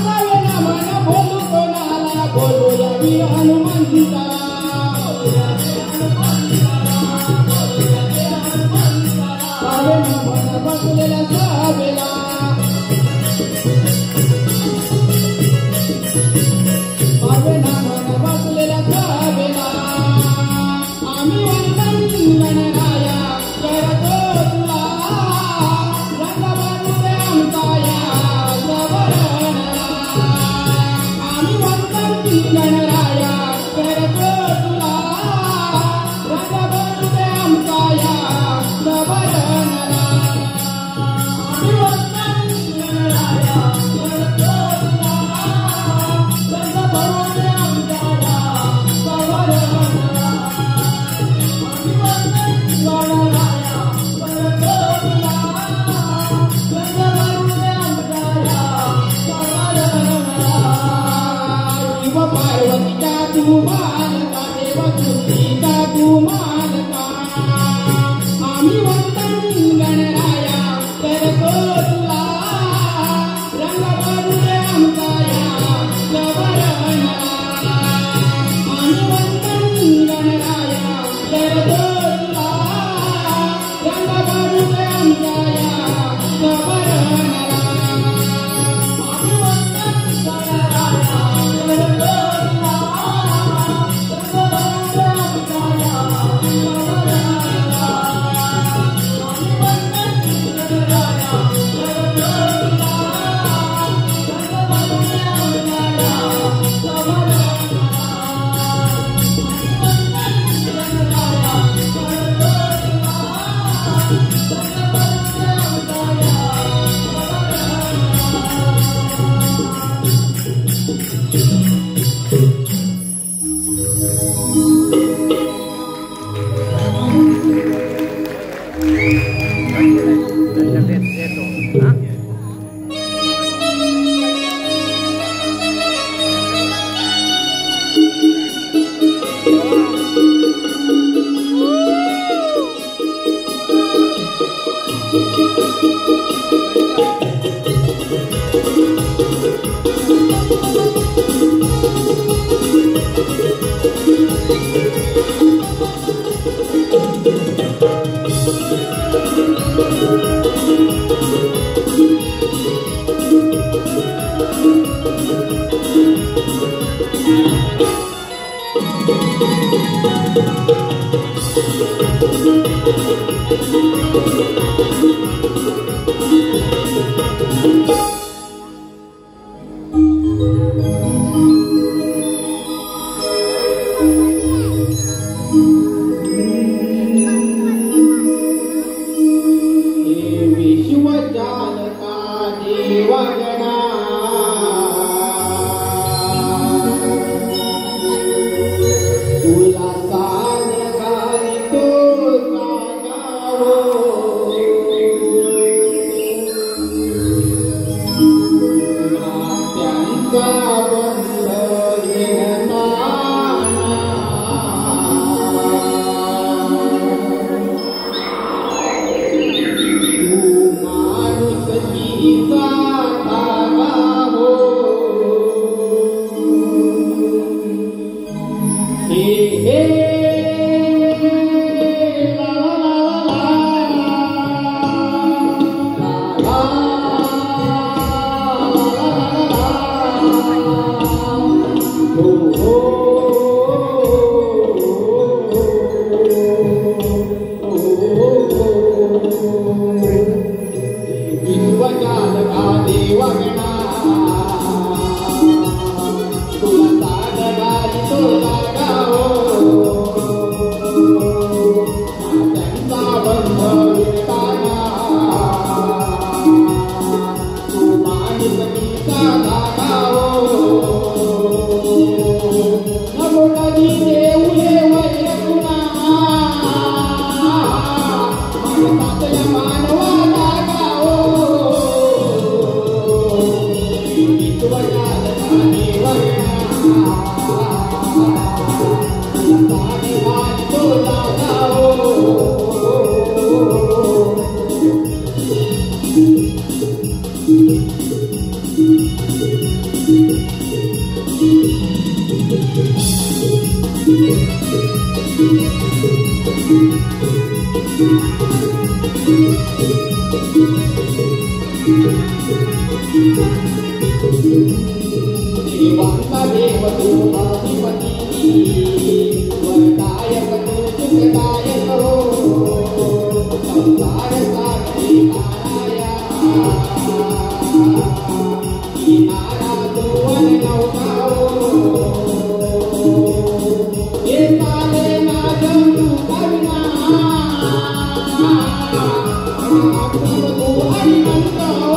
श्रीरामला बोलू कोणाला बोलूया वीर हनुमंता बसलेला सभेला बसलेला सभेला आम्ही वंदन गणराया करतो तुला रंगबंधू आमचा सवरणला आम्ही वंदन गणराया करतो तुला रंगबंधू आमचा सवरणला पार्वतीचा तू मालका देवकृतीचा तू मालका आम्ही वंदन गणराया करतो तुला रंगबंधू आमचा सवरणला आम्ही वंदन गणराया करतो तुला रंगबंधू आमचा सवरणला आम्ही वंदन गणराया करतो तुला देवांचा देव तू अधिपती वरदायक तू सुखदायक हो संसार साक्षी ताराया किनारा तू अननौका हो ये साले ना जमू करना तू हरिमंत हो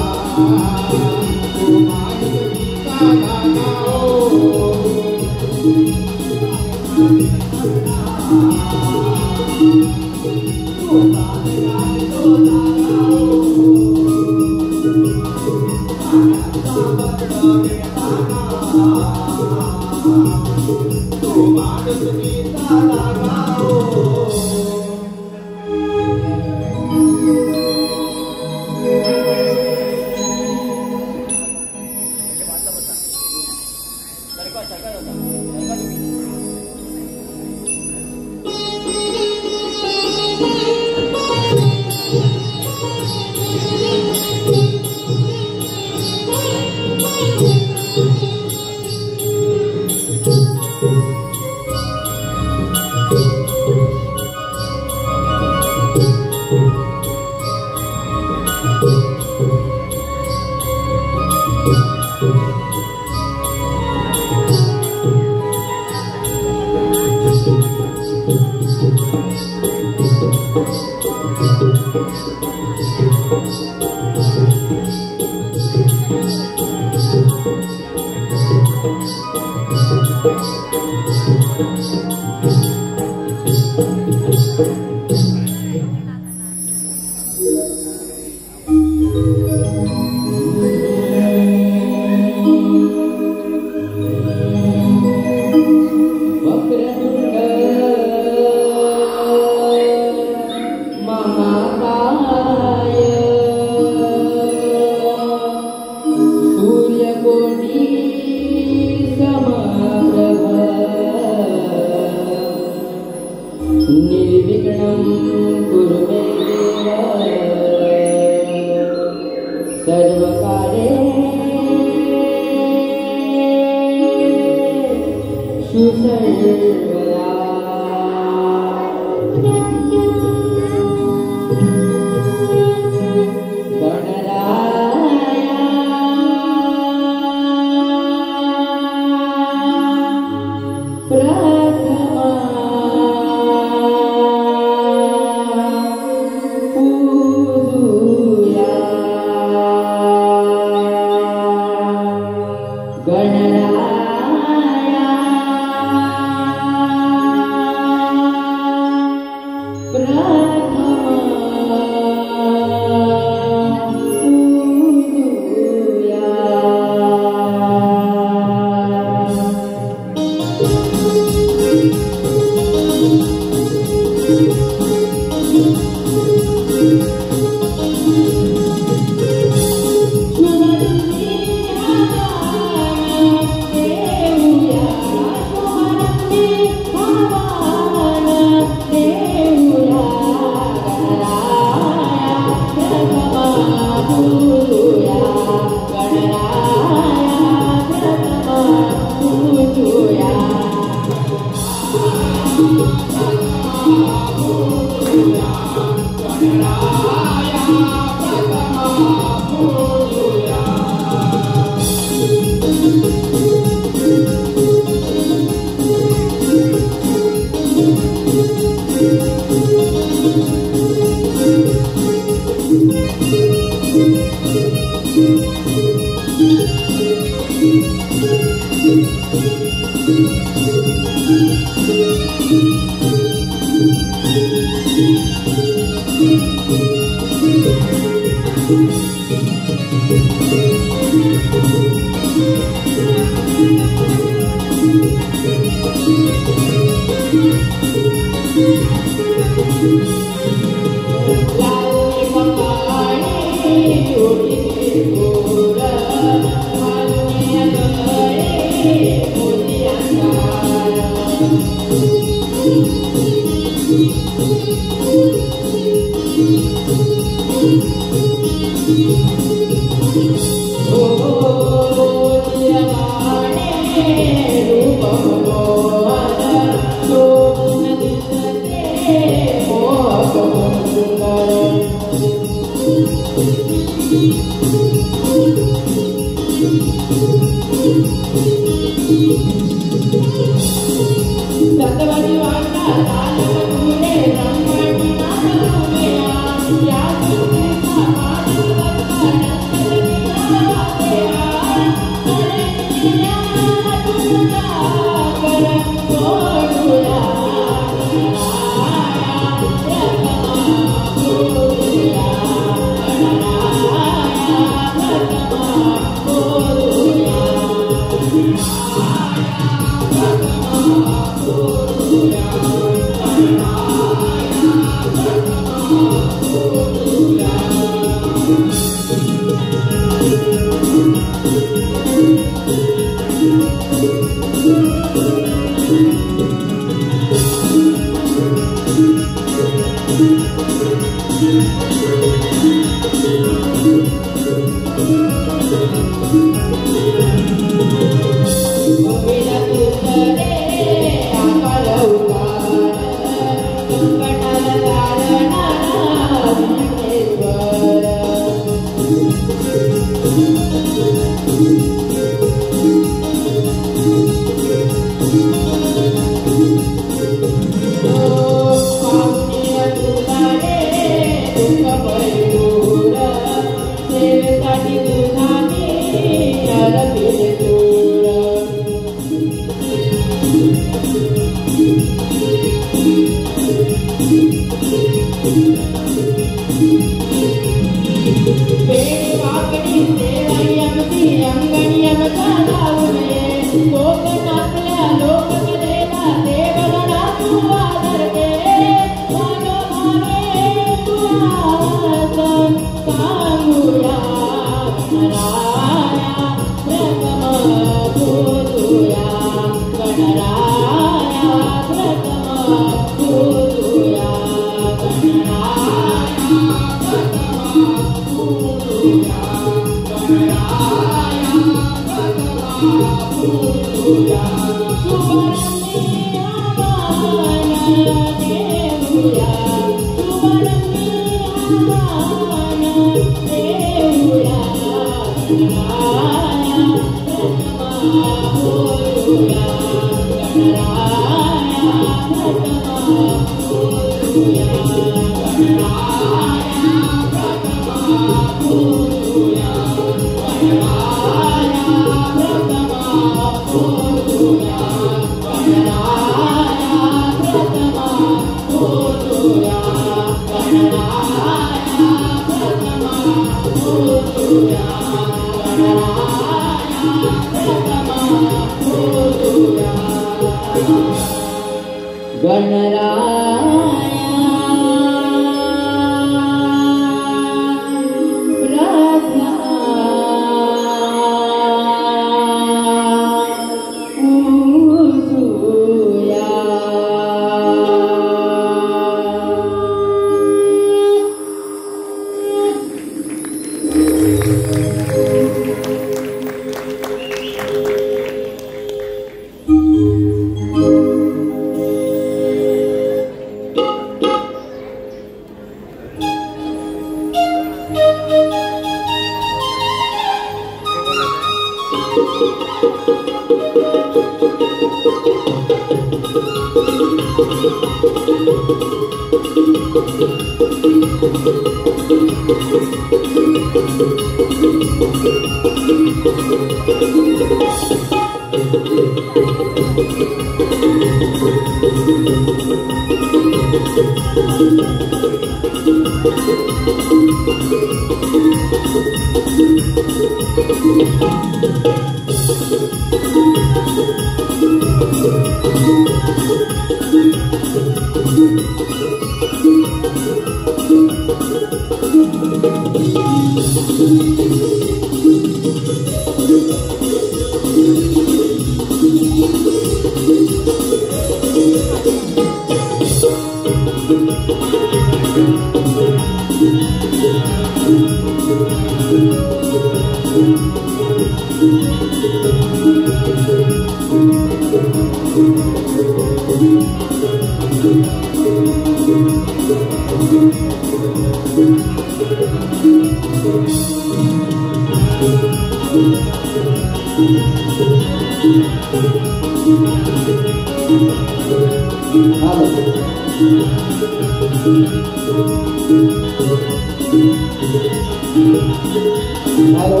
हॅलो,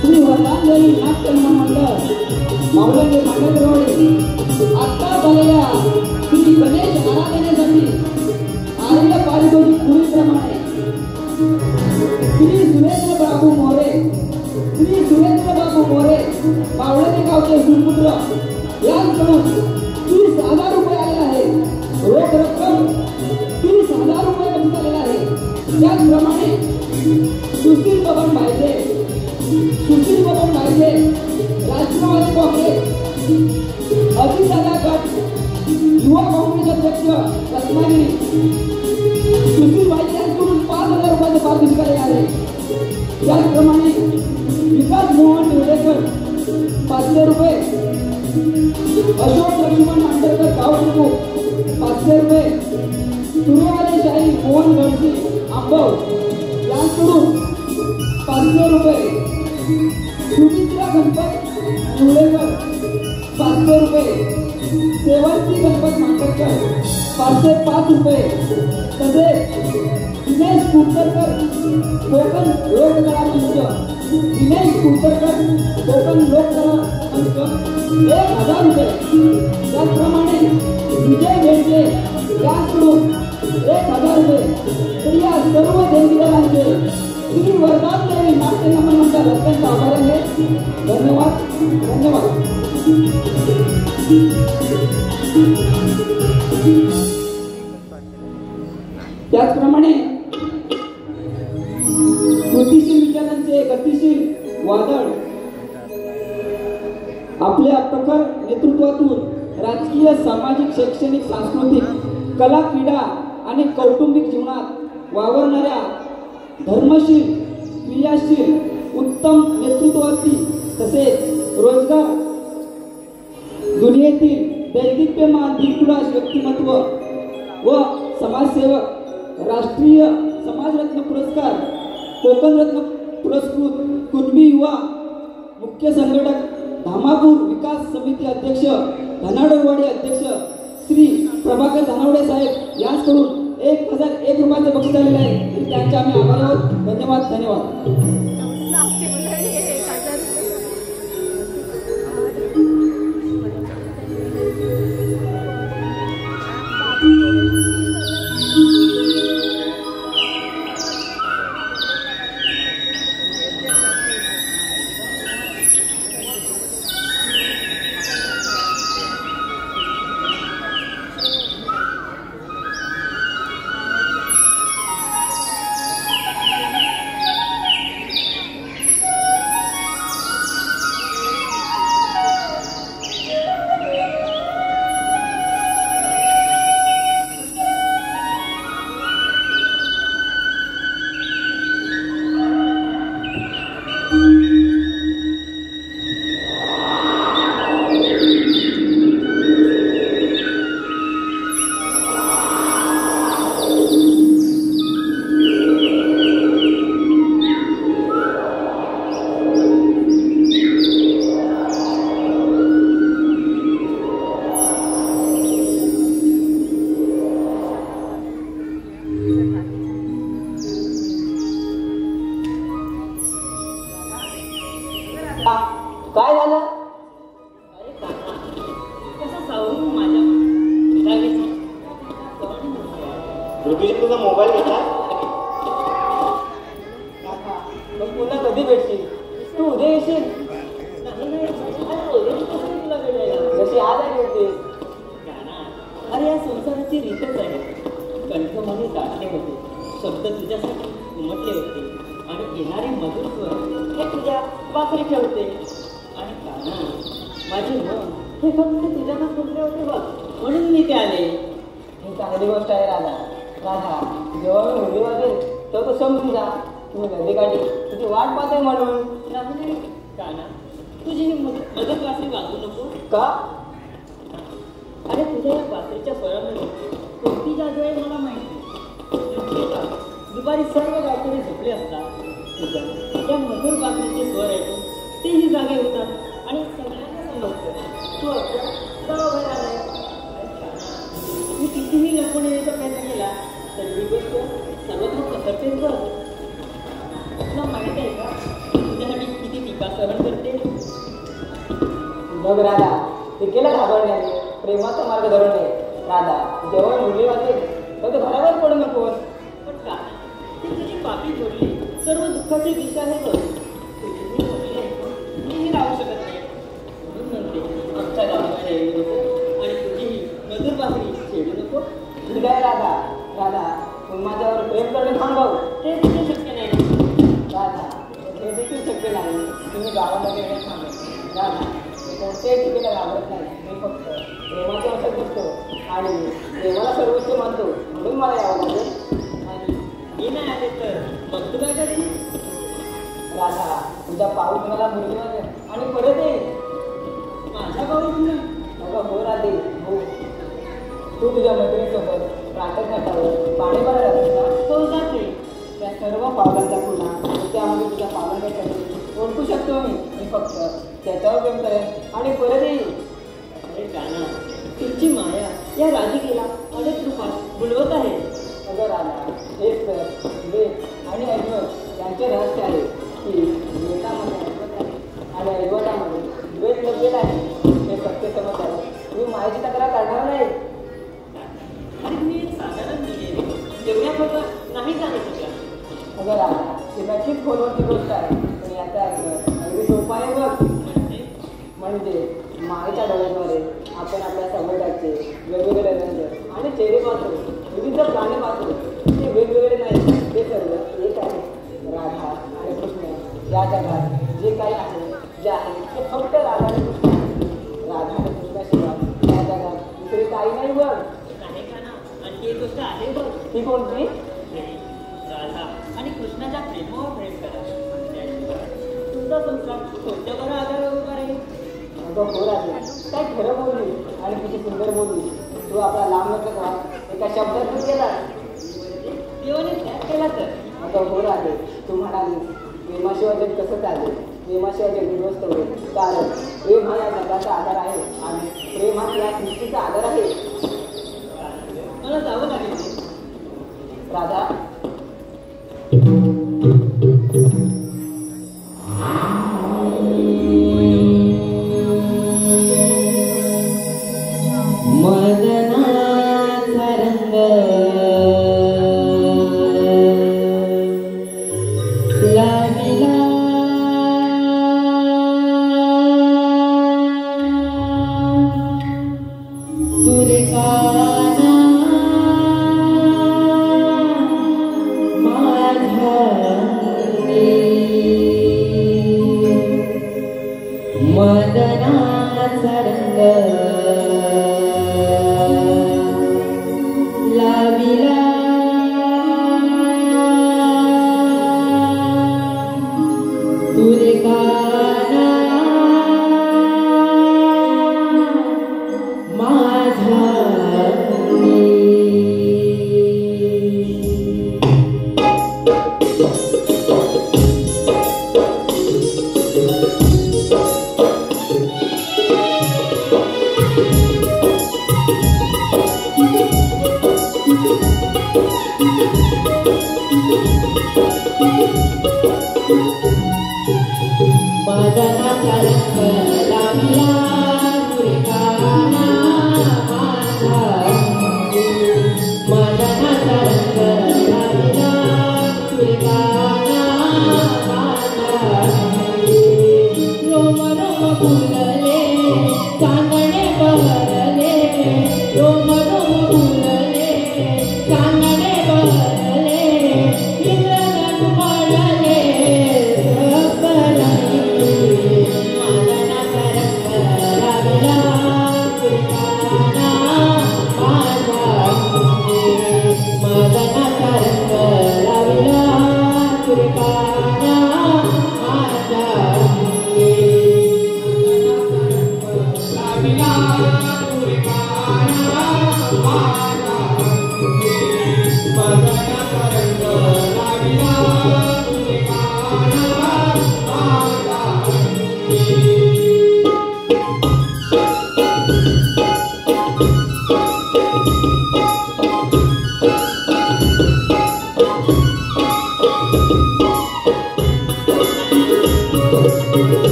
श्री वरदानदेवी नाट्य महामंडळ मावळंगे मांडरवाडी आता झालेल्या श्री गणेश आराधनेसाठी आलेल्या पारितोषिक पुढीलप्रमाणे श्री सुरेंद्र बाबू मोरे मावळंगे गावचे सुपुत्र यांकडून 30,000 रुपये आलेले आहे. रोख रक्कम 30,000 रुपये बक्षीस आलेला आहे. त्याचप्रमाणे सुशील बबन भाईजे राष्ट्रवादी काँग्रेस अजितदादा गट युवा काँग्रेस अध्यक्ष रत्नागिरी सुशील भाईजे यांकडून 5,000 रुपयाचे पारितोषिक आले आहे. त्याचप्रमाणे विकास मोहन निवडेकर 500 रुपये, अशोक लक्ष्मण मांडरकर गावप्रमुख 500 रुपये, सूर्यवाले शाही मोहन गडसी आंबव यांकडून 500 रुपये, सुमित्रा गणपत निवडेकर 500 रुपये, सेवंती गणपत मांडरकर 505 रुपये, तसेच दिनेश कुलकर्णी कोकण लोककला मंच 1,000 रुपये. त्याचप्रमाणे विजय भेटले यांकडून 1,000 रुपये. तर या सर्व देणगीदारांचे श्री वरदानदेवी नाट्य महामंडळ अत्यंत आभार आहे. धन्यवाद. त्याचप्रमाणे कृतीशील विचारांचे गतिशील वादळ आपल्या प्रखर नेतृत्वातून राजकीय, सामाजिक, शैक्षणिक, सांस्कृतिक, कला, क्रीडा आणि कौटुंबिक जीवनात वावरणाऱ्या धर्मशील, क्रियाशील, उत्तम नेतृत्वाची तसेच रोजगार दुनियेतील दैदिप्यमान दिग्गज व्यक्तिमत्व व समाजसेवक राष्ट्रीय समाजरत्न पुरस्कार, कोकण रत्न पुरस्कृत कुणबी युवा मुख्य संघटक, धामापूर विकास समिती अध्यक्ष, धनावडेवाडी अध्यक्ष श्री प्रभाकर धनावडे साहेब यांच्याकडून 1,001 रुपयाचे बक्षीस आलेले आहे. त्यांचे आम्ही आभारी आहोत. धन्यवाद. ऋतुजा तुझा मोबाईल घेतला? मग पुन्हा कधी भेटशील? तू उद्या येशील? जशी आज आहे होतेस. अरे या संसाराची रीतच आहे. कंठमध्ये दाटले होते, शब्द तुझ्यासाठी उमटले होते आणि येणारे मधुर स्वर हे तुझ्या वापरी ठेवते. आणि काना माझे मन हे फक्त तुझ्याला फुटले होते बघ, म्हणून मी ते आले. ही चांगली गोष्ट आहे राधा. राधा, जेव्हा मी मुली वाजेल तेव्हा तो समजून जा तुम्ही नदीकाठी तुझी वाट पाहते म्हणून. नाही काना, तुझी ही मदत वासरी वाजवू नको का? अरे तुझ्या या वासरीच्या स्वरामध्ये कोणती जादू आहे मला माहिती. दुपारी सर्व गावकरी झोपले असतात, तुझ्या त्या मधुर वासरीचे स्वर ऐकून तेही जागे होतात आणि सगळ्यांना समजतं तू आपल्या गावाबाहेर आलाय. मी कितीही लपून येण्याचा प्रयत्न केला तर ही गोष्ट सर्वत्र पसरतेच बघ. तुला माहिती आहे का तुझ्यासाठी किती टीका सहन करते. मग राधा, टीकेला घाबरण्याने प्रेमाचा मार्ग धरून नये. राधा, जेव्हा मुली वाजेल तेव्हा तू घरावर पडू नकोस. पण का ती तुझी पापी जोडली सर्व दुःखाची दिशा आहे बघ. तुझीही बोलले मीही राहू शकत नाही, म्हणून म्हणते आमच्या गावाला येऊ नको आणि तुझीही मधुर वासरी छेडू नको. ठीक आहे राधा. राधा, तू माझ्यावर प्रेम करणे थांबव. ते देखील शक्य नाही. राधा, हे देखील शक्य नाही. तुम्ही गावामध्ये येणे थांबव. राधा, मी कोणत्याही टीकेला घाबरत नाही. मी फक्त प्रेमाचे औषध बसतो आणि प्रेमाला सर्वोच्च मानतो, म्हणून मला यावं लागेल. आणि मी नाही आले तर मग तू काय करेल. राधा, तुझा पाऊस मला मुली वाजेल आणि परत येईल. माझ्या गावात नाही. अगं हो राधे, हो. तू तुझ्या मैत्रिणीसोबत प्रातः घाटावर पाणी भरायला जातेस ना? तो जाते. त्या सर्व पावलांचा खुणा त्यामध्ये तुझ्या पावलांसाठी ओळखू शकतो मी. मी फक्त त्याच्यावर प्रेम करेन आणि परत येईल. अरे काना, तुमची माया या राधिकेला अनेक रूपात बुलवत आहे. अगं राधा, हेच तर वेद आणि ऐकवत यांचे रहस्य आहे की वेदामध्ये ऐकवत आहे आणि ऐकवतामध्ये द्वेष लपलेला आहे. हे सत्य समज आहे. मी मायेची तक्रार करणार नाही. अरे मी एक साधारण मुलगी आहे, तेवढ्या बरोबर नाही जाणू शकला. अगं राधा, ही नक्कीच खोलवरची गोष्ट आहे. पण याचा अर्थ अगदी सोपा आहे बघ. म्हणजे मायेच्या डोळ्यांद्वारे आपण आपल्या सभोवतालचे वेगवेगळे रंग आणि चेहरे पाहतो, विविध प्राणी पाहतो. ते वेगवेगळे नाही, ते सर्व एक आहे. राधा आणि कृष्ण या जगात जे काही आहे, जे आहे ते फक्त राधा आणि कृष्ण आहे. राधा आणि कृष्णाशिवाय या जगात दुसरे काही नाही बघ. आहे का ना, आणखी एक गोष्ट आहे बघ. ती कोणती? राधा आणि कृष्णाच्या प्रेमावर प्रेम करा. त्याशिवाय तुमचा संसार कोणत्या बरं आधारावर उभा राहील. अगं हो राधे, काय खरं बोलली आणि किती सुंदर बोलली. तू आपला लांब नका एका शब्दातच केला. देवाने त्याग केला तर. अगं हो राधे, तू म्हणाली प्रेमाशिवाय जग कसं चालेल, प्रेमाशिवाय जग उद्ध्वस्त होईल. कारण प्रेम हा या जगाचा आधार आहे आणि प्रेम हा या सृष्टीचा आधार आहे. मला जावं लागेल. राधा, मदनाचा रंग लागला तुरे काना माझ्या मदनाचा रंग लाविला तुरे काना माझ्या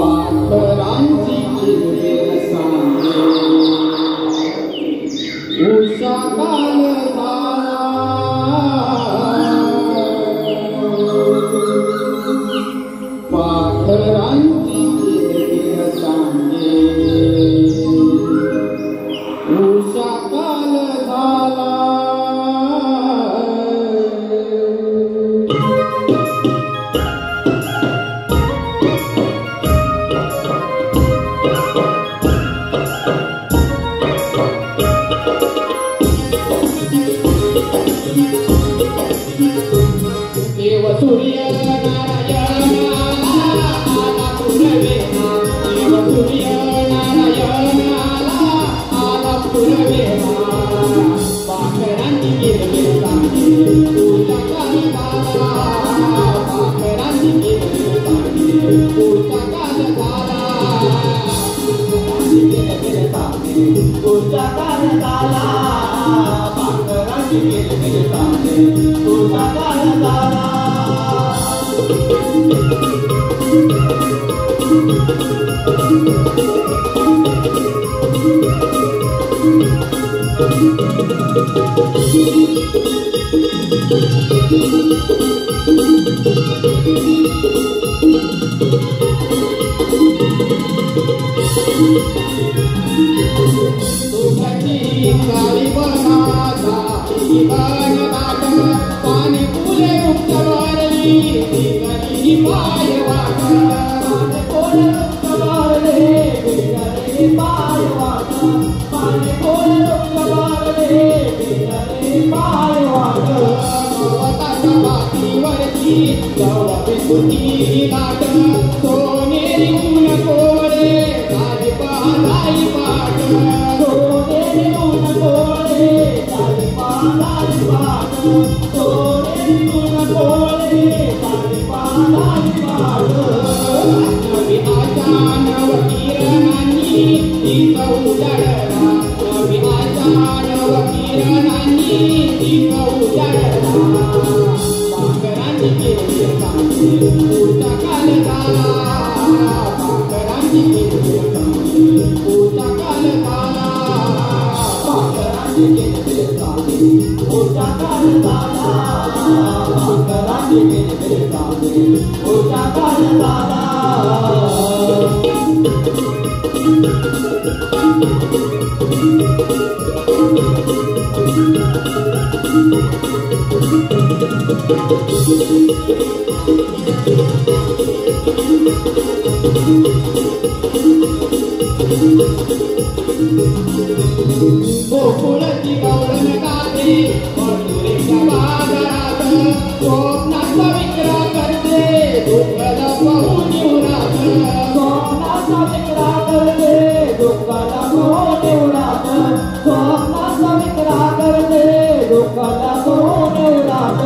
पाखरांची किलबिल सांगे उषा काल झाला पाखरांची किलबिल सांगे उषा काल झाला देव सूर्य नारायणाला आला पुरवेला देव सूर्य नारायणाला आला पुरवेला पाखरांची किलबिल सांगे तुझ्या काल झाला पाखरांची किलबिल सांगे तुझ्या काल झाला किलबिल सांगे तुझ्या काल झाला पाखरांची किलबिल सांगे तुझ्या काल झाला तुझी काळी बनाचा बनदाट पाणी फुले उच्चवारली गरी पाय वाट पाणी फुले उच्चवारले गरी पाय वाट पाणी फुले उच्चवारले गरी पाय वाट गवताच्या पाठीवरची जवळ तुझी लाट सोनेरी ऊन कोरे झाली पाहाई पाट सोनेरी ऊन कोरे झाली पाहाई पाट सोनेरी ऊन कोरे झाली पाहाई पाट नवी आशा नव किरणांनी तिचा उजाडला नवी आशा नव किरणांनी तिचा उजाडला पाखरांची किलबिल सांगे तुझा काल झाला पाखरांची किलबिल सांगे तुझा काल झाला पाखरांची किलबिल सांगे तुझा काल झाला पाखरांची किलबिल सांगे तुझा काल झाला गोकुळची गौरण गाते मथुरेच्या बाजारात स्वप्नाचा विक्रा करते दुःखाला पाहून उरात स्वप्नाचा विक्रा करते दुःखाला पाहून उरात स्वप्नाचा विक्रा करते दुःखाला पाहून उरात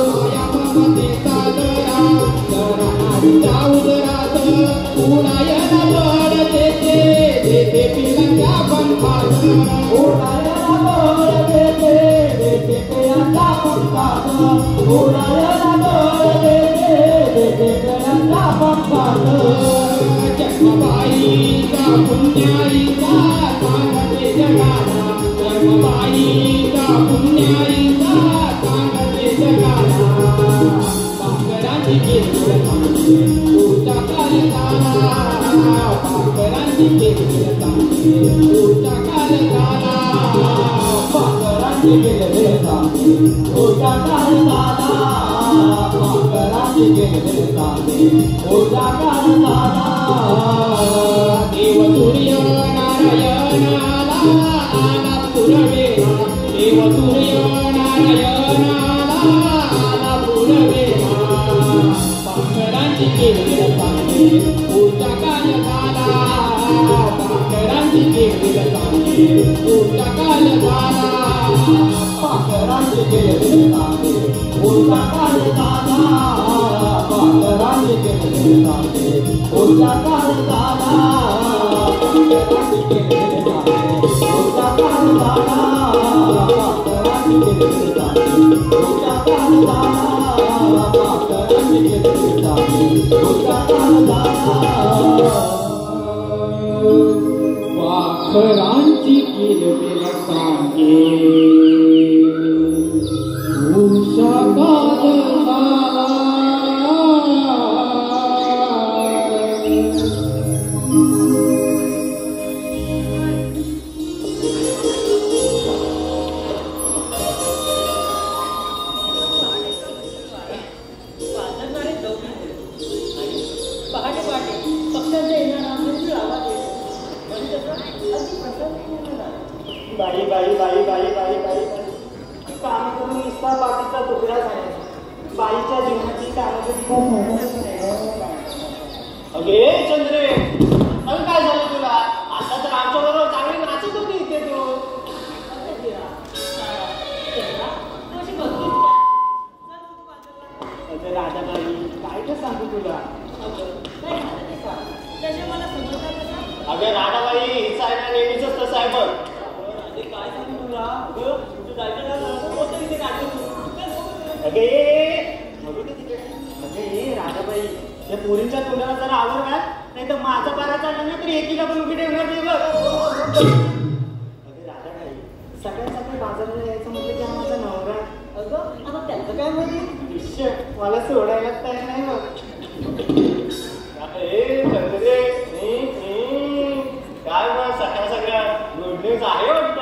माया ममतेचा दरा जरा उदरात उडायला बळ देते देते पिलांच्या पंखात उडायला बळ देते देते पिलांच्या पंखात उडायला बळ देते देते पिलांच्या पंखात जन्मबाईचा पुण्याईचा सांगते जगाला जन्मबाईचा पुण्याईचा सांगते जगाला पाखरांची किलबिल सांगे तुझा काल झाला पाखरांची किलबिल सांगे तुझा काल झाला पाखरांची किलबिल सांगे तुझा काल झाला पाखरांची किलबिल सांगे तुझा काल झाला देव सूर्य नारायणाला आला पुरवेला देव सूर्य नारायणाला आला पुरवेला पाखरांची किलबिल सांगे तुझा काल झाला पाखरांची किलबिल सांगे तुझा काल झाला पाखरांची किलबिल सांगे तुझा काल झाला पाखरांची किलबिल सांगे तुझा काल झाला पाखरांची किलबिल सांगे तुझा काल झाला पाखरांची किलबिल सांगे तुझा काल झाला पाखरांची किलबिल सांगे तुझा काल झाला वाखरांची किलबिल सांगे उषाकाल झाला बाई बाई बाई बाई बाई बाई काम करून नुसता बाकीचा तुकडा झाला. बाईच्या जीवनाची अगे चंद्रे, अगं काय झालं तुला? आता तर आमच्या बरोबर चांगली नाचत होती इथे तू. अगं राधाबाई, काय तर सांगू तुला. अगं राधाबाई, हिचा आहे ना नेहमीच तसं आहे बघ. काय सांगू तुला? तू जायचं इथे अगे बघू दे तिकडे. अगे राधाबाई, या पोरींच्या तोंडाला जरा आवडणार नाही तर माझा पारा चालला नाही तरी एकीला पण उभी ठेवणार नाही बघ. अगे राधाबाई, सकाळी सकाळी बाजाराला यायचं म्हटलं की माझा नवरा. अगं आता त्यांचं काय म्हणजे मला सोडायलाच तयार नाही बघ. काय मग सकाळ सगळ्या गुड न्यूज आहे वाटतं.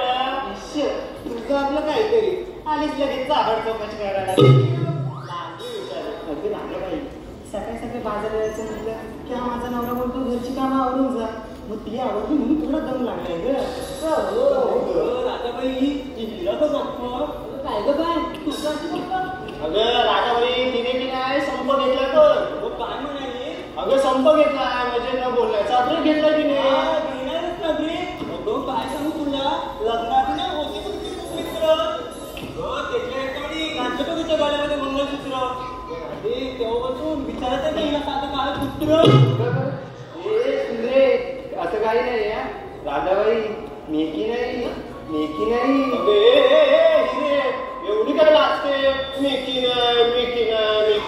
तुझं आपलं काहीतरी आलीच लगेच चाबड चौकशी करायला. अगदी राधाबाई, सकाळी सकाळी बाजार यायचं म्हटलं की माझा नवरा बोलतो घरची कामं आवरून जा. मग ती आवडली म्हणून थोडा दम लागलाय ग. राधाबाई, काय ग काय तुझं अगं राधाबाई, तिने की नाही संप घेतला तर काय म्हणाली. अगं संप घेतलाय म्हणजे न बोलण्याचा अद्रेक घेतलाय तिने. काय सांगू तुला, लग्नात ना होती गळ्यामध्ये मंगळसूत्र तेव्हापासून विचारत नाही साधं काळ पुत्र. असं काही नाही राधाबाई, मेकी नाही मेकी नाही. एवढी काय लाजते. मेकी नाही मेकी नाही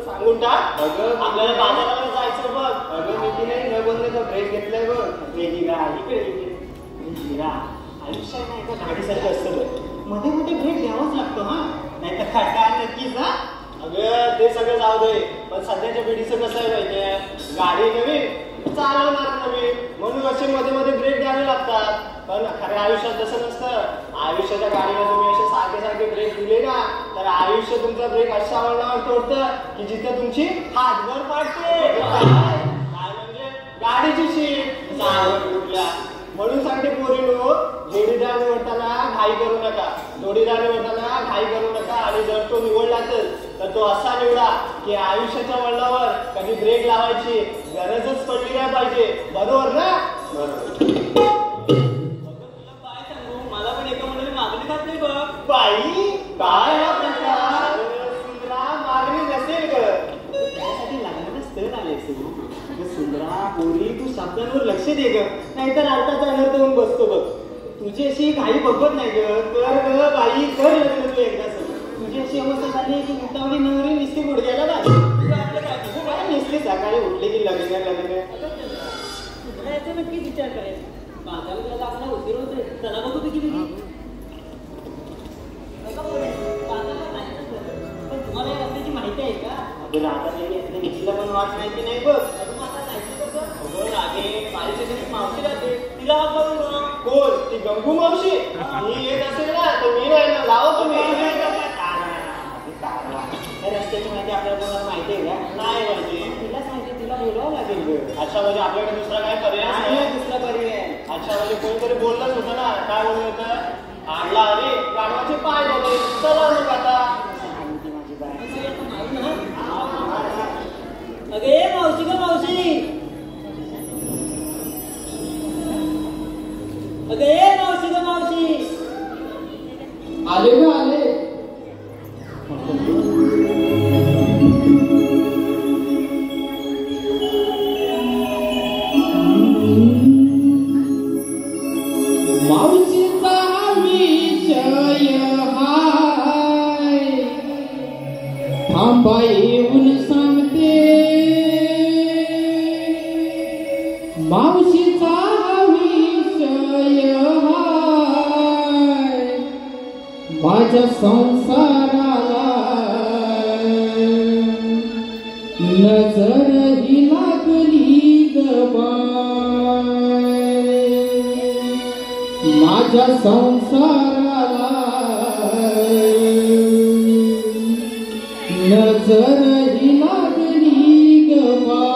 सांगून टाक. अगं आपल्याला बाजाराला जायचं बघ. अगं मेकी नाही न बोलण्याचा ब्रेक घेतलाय बघ. मेकी काय आयुष्यात नाही का गाडीसारखं असतं बघ, मध्ये मध्ये ब्रेक द्यावाच लागतो. हा नाही तर खड्डा नक्कीच. हा अगं ते सगळं जाऊ दे, पण सध्याच्या पिढीचं कसं आहे माहितीये, गाडी नवीन चालवणार नवीन म्हणून असे मध्ये मध्ये ब्रेक द्यावे लागतात. पण खऱ्या आयुष्यात तसं नसतं. आयुष्याच्या गाडीला तुम्ही असे सारखे सारखे ब्रेक दिले ना तर आयुष्य तुमचा ब्रेक अशा वळणावर तोडतं की जिथे तुमची हातभर पाडते. काय म्हणजे गाडीची शीट कुठल्या. म्हणून सांगते पोरीनो, जोडीदार निवडताना घाई करू नका. जोडीदार निवडताना घाई करू नका. आणि जर तो निवडलाच तर तो असा निवडा की आयुष्याच्या वळणावर कधी ब्रेक लावायची गरजच पडली नाही पाहिजे. बरोबर ना? बरोबर. तुला काय सांगू, मला पण एका मुलाने मागणी घातली बघ. बाई काय हा प्रकार. सुंदरा मागणी नसेल ग, त्यासाठी लग्नाला स्थळ आले सुंदरा. पोरी तू शब्दांवर लक्ष दे ग, नाहीतर अर्थाचा अनर्थ होऊन बसतो बघ. तुझी अशी घाई बघत नाही ग. कर ग बाई, कर लग्न तू एकदाच. तुझी अशी अवस्था झाली की उतावळी नवरी निस्ती गुडघ्याला ना काय निसते सकाळी उठले की लग्न लग्न. याचा नक्कीच विचार करायचा. बाजाराला आपला उशीर होतोय, चला बघू तुझी पण तुम्हाला या रस्त्याची माहिती आहे का? अगं आता निखिला पण वाट माहिती नाही बघ. मावशी राहते, तिला हात लावून कोण ती गंगू मावशी. मी येत असेल ना तर मी नाही ना लावा तुम्ही. रस्त्याची माहिती आपल्याला कोणाला माहिती आहे का? नाही माहिती. तिलाच माहिती, तिला बोलावं लागेल. अच्छा म्हणजे आपल्याकडे दुसरा काय पर्याय नाही. दुसरा पर्याय अच्छा म्हणजे कोणीतरी बोललंच होतं ना. काय बोललं होतं? आणला अरे गाडवाचे पाय झाले, चला मग आता. माझी बाय अगे मावशी ग मावशी. अगे मावशी ग मावशी. आले ग आले. मावशीचा विषय हाय थांबा येऊन सांगते. मावशीचा विषय हाय माझ्या संसाराला नजर ही लागली ग बाय माझ्या संसाराला नजर ही लागली ग बाय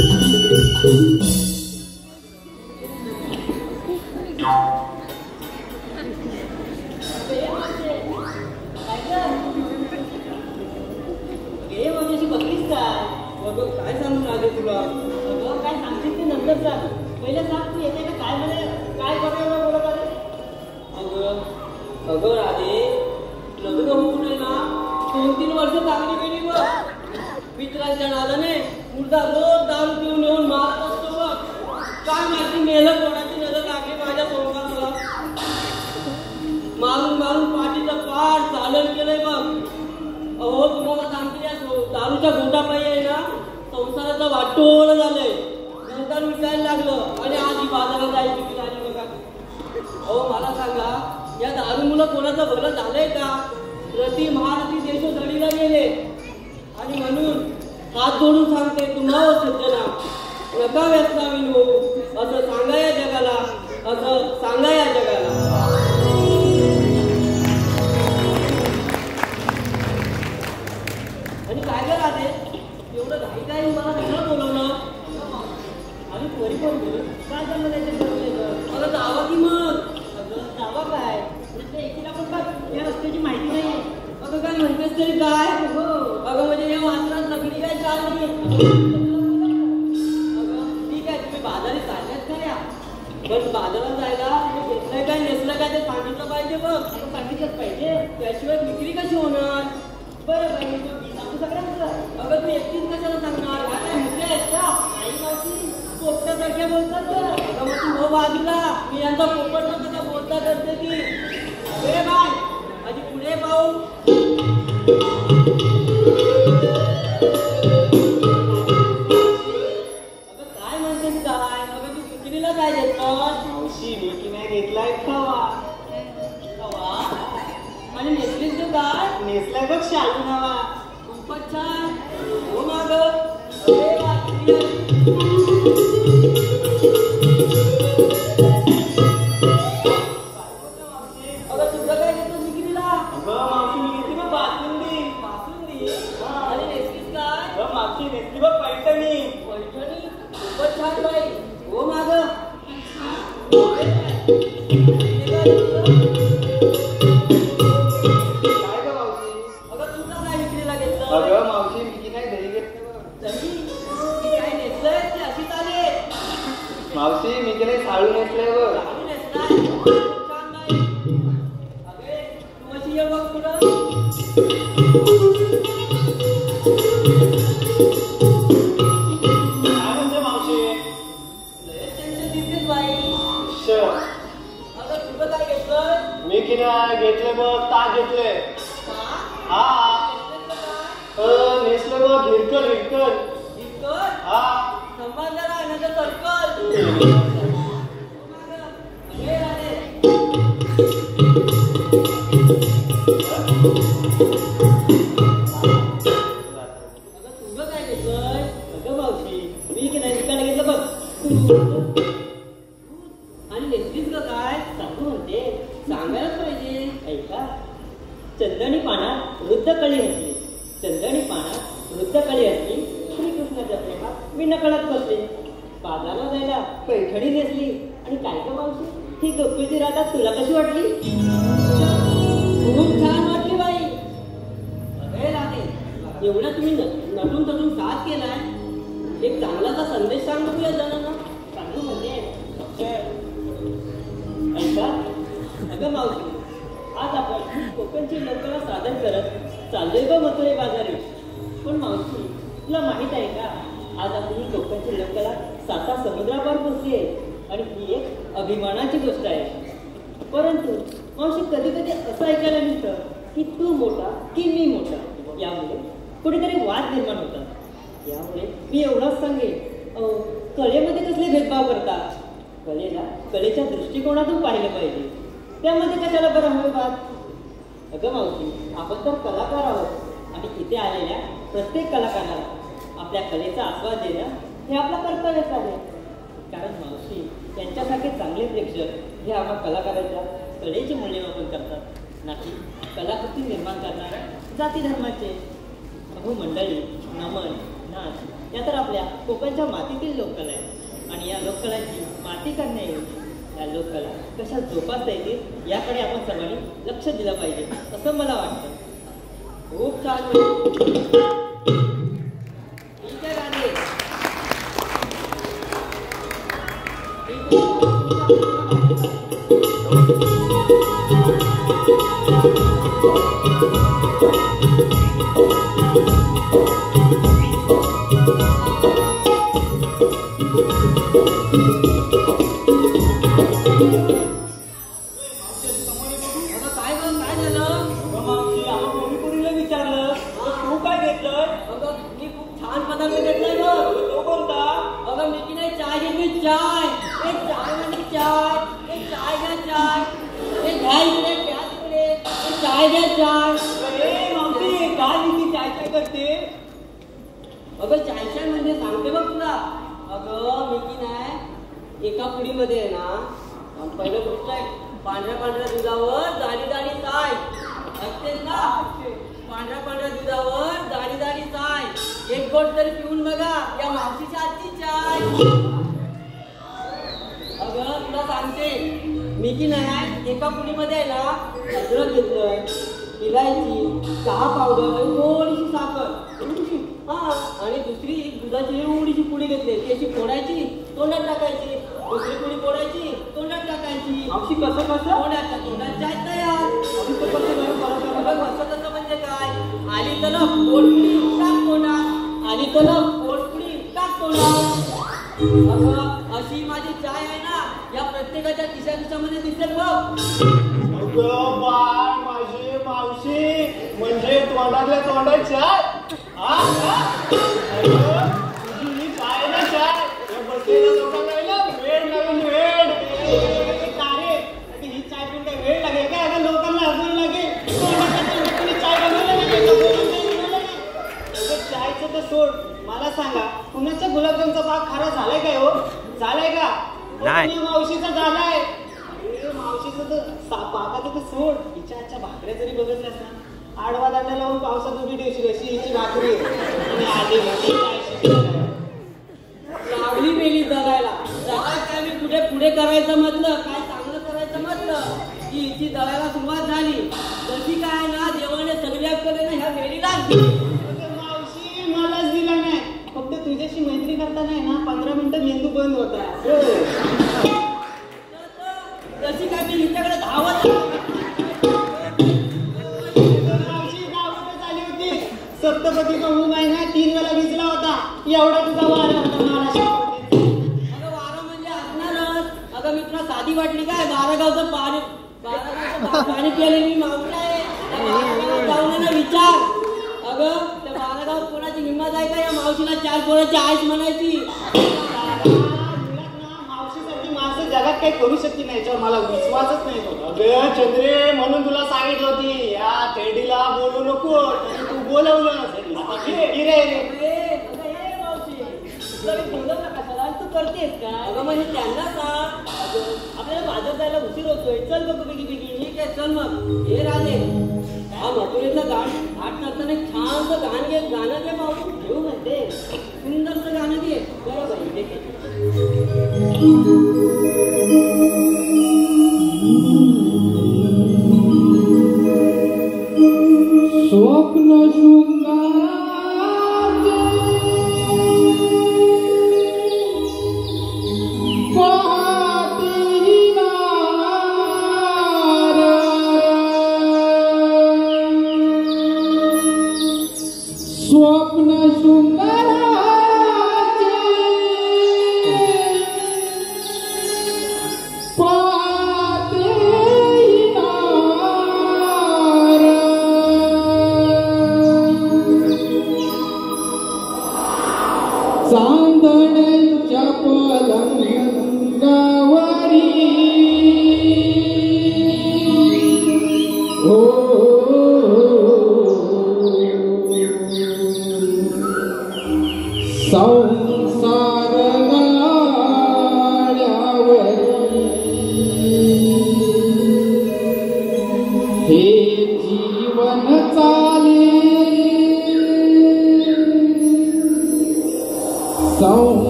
Thank you. काय सांगू राजे तुला? अगं काय सांगशील ते नंतर सांग. पहिले सांग तू येते का काय म्हणे काय करायला बोलत आले? अगं राजे लग्न होऊ नये ना 2-3 वर्ष चांगली गेली बघ. मित्रांच्या नादाने मुर्दा रोज दारू पिऊन येऊन मारत असतो बघ. काय माहिती मेलं कोणाची नजर लागली माझ्या तोंडाला. मारून मारून पाठीचं पाठ चालन केलंय बघ. अहो तुम्हाला सांगते या दारूच्या घोटा पाहिजे ना संसाराचा वाटोळ झालंय. नंतर विकायला लागलं आणि आधी बाजारात जायची की झाली बघा. अहो मला सांगा या दारूमुळं कोणाचं भलं झालंय का? प्रति महारथी देशोधडीला गेले आणि म्हणून हात जोडून सांगते तुम्हाला सज्जना नका व्यसनावीन हो असं सांगा या जगाला, असं सांगा या जगाला. आणि काय करा ते एवढं घाई काय मला सगळं बोलवलं आणि पोरी पण बोल काय झालं त्याच्या अगं जावा की मग. अगं जावा काय एकीला पण काय या रस्त्याची माहिती नाही. अगं काय म्हणतेस तरी काय? हो अगं म्हणजे या वासरात सगळी काय चालली. अगं ठीक आहे तुम्ही बाजारी चालल्यात खऱ्या पण बाजारात जायला घेतलंय काय नेसलं काय ते सांगितलं पाहिजे बघ. सांगितलंच पाहिजे त्याशिवाय विक्री कशी होणार? बरं बाई अगं तू एकटीच कशाला सांगणार? काय मुद्दे आहेत का? आई मावशी पोपटासारख्या बोलतात का? अगं मग तू हो बाजूला मी यांचा पोपट न कसा बोलता करते ती. अरे बाय माझी पुढे पाहू. अगं काय म्हणतेस काय? अगं तू विक्रीला काय घेतलं? मावशी मी की नाही घेतलाय खवा. खवा आणि नेसलीस तू काय? नेसलाय बघ शालू नावा. खूपच छान. हो माग अगं तुझं काय घेतलं विक्रीला? अगं मावशी मी घेतली बघ बासुंदी. बासुंदी आणि नेसलीस काय? अगं मावशी नेसली बघ पैठणी. पैठणी खूपच छान बाई. हो माग अगं मावशी मी नाही घरी घेतलं काय नेसलंय ते अशी चाले. मावशी मी की नाही साळू नेसलंय बघ. साळू नेसलाय छान नाही. अगे तू अशी ये बघ पुढं. काय म्हणते मावशी? त्यांचे दिसतेच बाई. अगं तुझं काय घेतलं? मी की नाही घेतले बघ ताक घेतले. हा नेसलं बघ हिरकल हिरकल हिरकल. हा संभाल जरा नाहीतर सर्कल. अगं तुझं काय घेतलंय? अगं मावशी मी की नाही विकायला घेतलं बघ. आणि नेसलीस का काय? सांगू म्हणते सांगायलाच पाहिजे. ऐका चंदणी पानात वृद्ध कळी असली. चंदणी पानात वृद्ध कळी असली श्रीकृष्णाच्या प्रेमात मी नकळत बसले. बाजारला जायला पैठणी नेसली आणि काय का मावशी ही गप्पीची राधा तुला कशी वाटली? खूप छान वाटली बाई. अरे राधे एवढा तुम्ही नटून तटून साथ केलाय. एक चांगलाचा संदेश सांगतो तुझ्या जणांना. सांगू म्हणजे ऐका अगं मावशी आज आपण कोकणची लोककला सादर करत चाललोय बघ मथुरे बाजारी. पण मावशी तुला माहित आहे का आज आपली ही कोकणची लोककला 7 समुद्रावर पोचली आहे आणि ही एक अभिमानाची गोष्ट आहे. परंतु मावशी कधी कधी असं ऐकायला मिळतं की तू मोठा की मी मोठा. यामुळे कुठेतरी वाद निर्माण होतात. यामुळे मी एवढंच सांगेन कलेमध्ये कसले भेदभाव करतात? कलेला कलेच्या दृष्टिकोनातून पाहिलं पाहिजे. त्यामध्ये कशाला बरं हवे वाद? अगं मावशी आपण तर कलाकार आहोत आणि इथे आलेल्या प्रत्येक कलाकाराला आपल्या कलेचा आस्वाद देणं हे आपलं कर्तव्यच आहे. कारण मावशी त्यांच्यासारखे चांगले प्रेक्षक हे आम्हा कलाकाराच्या कलेचे मूल्यमापन करतात ना की कलाकृती निर्माण करणाऱ्या जाती धर्माचे. अहो मंडळी नमन नाच या तर आपल्या कोकणच्या मातीतील लोककला आहे. आणि या लोककलाची माती करण्याऐवजी या लोककला कशा जोपासता येतील याकडे आपण सर्वांनी लक्ष दिलं पाहिजे असं मला वाटतं. खूप छान ठीक आहे राणे. अगं चाय म्हणजे सांगते बघ तुला. अगं मी की नाही एका पुडीमध्ये आहे ना पहिलं गोष्ट आहे पांढऱ्या दुधावर जाडी चाय असतेच ना. पांढऱ्या दुधावर जाडी चाय एक गोट तरी पिऊन बघा या मावशीच्या हातची चाय. अगं तुला सांगते मी की नाही एका पुडीमध्ये आहे ना अद्रक घेतलं, इलायची, चहा पावडर आणि थोडीशी साखर आणि दुसरी दुधाची एवढीशी पुडी घेतली ती अशी फोडायची तोंडात टाकायची, दुसरी पुडी फोडायची तोंडात टाकायची. मावशी कसं तोंडात चाय तयार. कसं म्हणजे काय आली तर पोटपुडी टाक तोंडात, आली तर पोटपुडी टाक तोंडात. अगं अशी माझी चाय आहे ना या प्रत्येकाच्या खिशामध्ये दिसेल बघ. अगं बाय माझी मावशी म्हणजे तोंडातल्या तोंडात चाय. तुझी ही चाय ना चाय बसलेल्या लोकांना वेळ लागेल वेळ. ही चाय पिऊन काय वेळ लागेल काय? अगं लोकांना अजून लागेल चाय बनवायला. चायचं तर सोड, मला सांगा कुणाच्या गुलाबजामचा पाक खारा झालाय काय हो? झालाय का? नाही मावशीचा झालाय. मावशीचं तर पाकाचं तर सोड, हिच्या आजच्या भाकऱ्या जरी बघितल्यास ना आडवा दांडा लावून पावसात उभी ठेवशील अशी हिची भाकरी लावली मेली जगायला. काय मी पुढे करायचं म्हटलं, काय चांगलं करायचं म्हटलं की हिची दळायला सुरुवात झाली. तशी काय ना देवाने सगळ्या कडे ना ह्या मेलीलाच दिली. मावशी मलाच दिला नाही, फक्त तुझ्याशी मैत्री करता नाही ना 15 मिनिटं मेंदू बंद होता. तशी काय मी हिच्याकडे धावत सप्तपतीचा ऊन आहे ना 3 वेळा भिजला होता एवढा तुझा वारा होता. अगं वारा म्हणजे असणारच. अगं मी तुला साधी वाटली काय? 12 गावचं पाणी पिलेली मावशी आहे. जाऊन ना विचार. अगं त्या 12 गावात कोणाची हिंमत आहे का या मावशीला 4 पोराची आईच म्हणायची? मावशीसारखी माणसं जगात काही करू शकते नाही याच्यावर मला विश्वासच नाही होता. अगं चंद्रे म्हणून तुला सांगितलं होती या थेडीला बोलू नको आणि तू बोलवलं नसेल. तू करतेस का? अगं म्हणजे त्यांना सांग आपल्याला बाजार जायला उशीर होतोय. चल बघ बेगी ठीक आहे चल मग. हे राजे हा मथुरेचं घाट करताना छानसं गाणं घे पाहू घेऊ म्हणते. सुंदरचं गाणं घे. बरोबर स्वप्न शृंगाराचे स्वप्न शृंगाराचे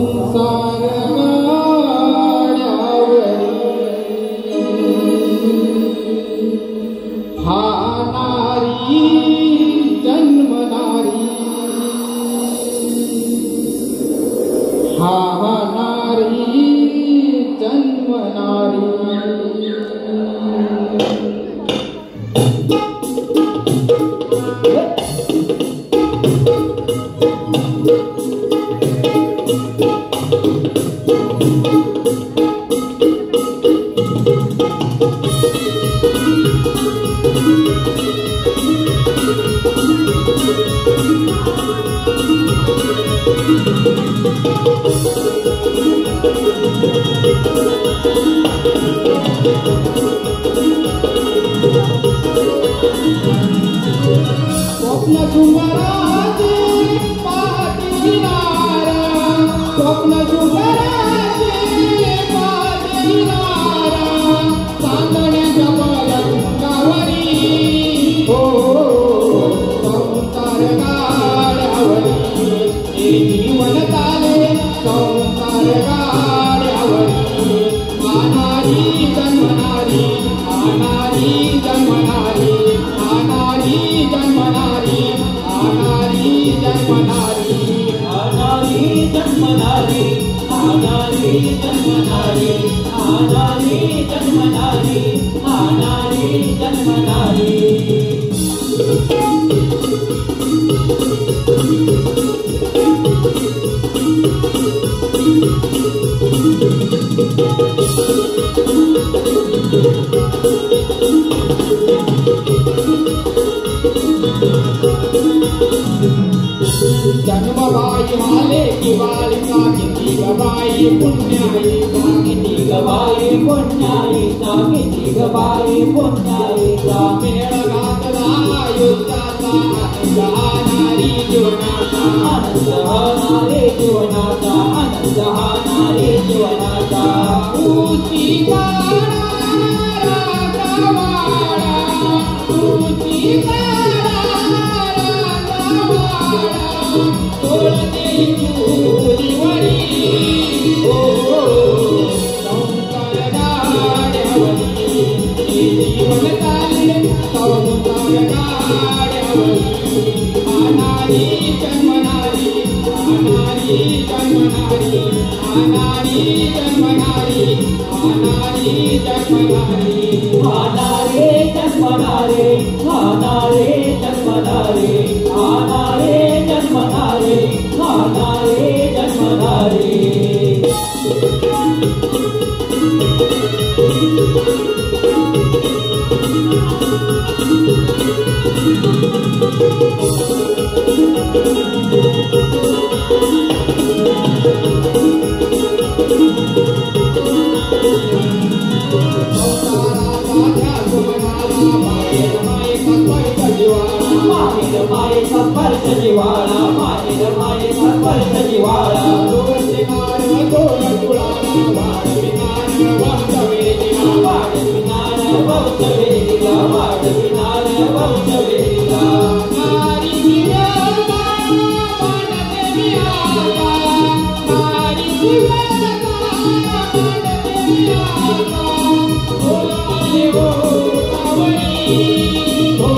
संसार गाड्यावरी हा नारी जन्मनारी हा नारी जन्मनारी स्वप्न सुंदराचे पाठीलार स्वप्न सुंदराचे पाठीलार चांदण्याच्या पलंगावरी हो संसार गाड्यावरी हे जीवन चाले संसार गाड्यावरी आनारी जन्मनारी आनारी जन्मनारी आनारी जन्मनारी आनारी जन्मनारी आनारी जन्मनारी आनारी जन्मनारी आनारी जन्मनारी आनारी जन्मनारी जन्मबाई माले की बालिका किती गबाई पुण्याई किती गबाई पुण्याईचा किती गबाई पुण्याईचा मेळ घातला युद्धाचा नारी जीवनाचा आनंद हा नारी जीवनाचा आनंद हा नारी जीवनाचा ऊची वाडा राजवाडा ऊची वाडा राजवाडा तोडते चुलीवरी ओ संसार गाड्यावरी हे जीवन चाले संसार गाड्यावरी आनारी जन्मनारी आनारी जन्मनारी आनारी जन्मनारी आनारी जन्मनारी आनारे जन्मनारे आनारे जन्मनारे आनारे जन्मनारे आनारे जन्मनारे मायेचा स्पर्श जिवाळा मायेचा स्पर्श जिवाळा दोरचे मार दोर तुळाला वाढ विनार वंश वेदिला वाढ विनार वंश वेदिला वाढ विनार वंश वेदिला नारी जीवना मांडते विहारा नारी जीवना मांडते विहारा बोलाले हो आवडी हो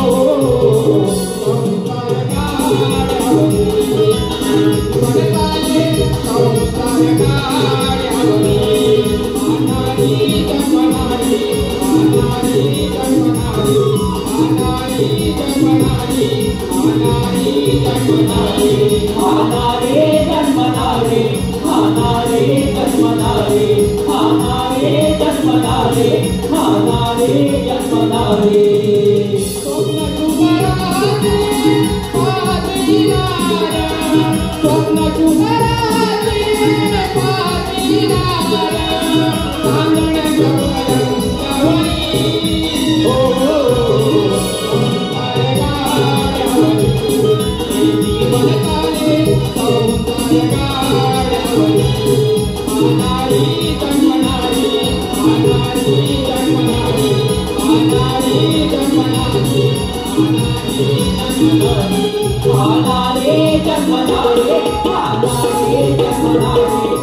संसार गाड्यावरी बनताले संसार गाड्यावरी आनारी जन्मनारी आनारी जन्मनारी आनारी जन्मनारी आनारी जन्मनारी आनारे जन्मनारे आनारे जन्मनारे आनारे जन्मनारे आनारे जन्मनारे स्वप्न सुंदराचे पाठीलार स्वप्न सुंदराचे पाठीलार चांदण्याच्या पलंगावरी हो संसार गाड्यावरी हे जीवन चाले संसार गाड्यावरी आनारी जन्मनारी आनारी जन्मनारी आनारी जन्मनारी आनारे जन्मनारे आनारे जन्मनारे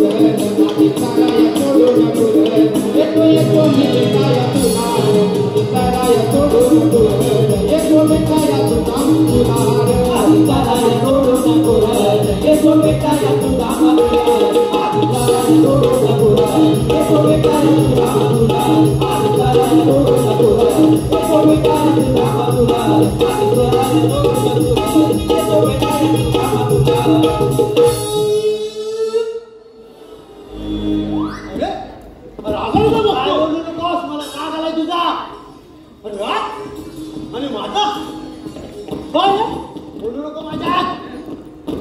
Thank you. आणि माझा बोलू नको माझ्या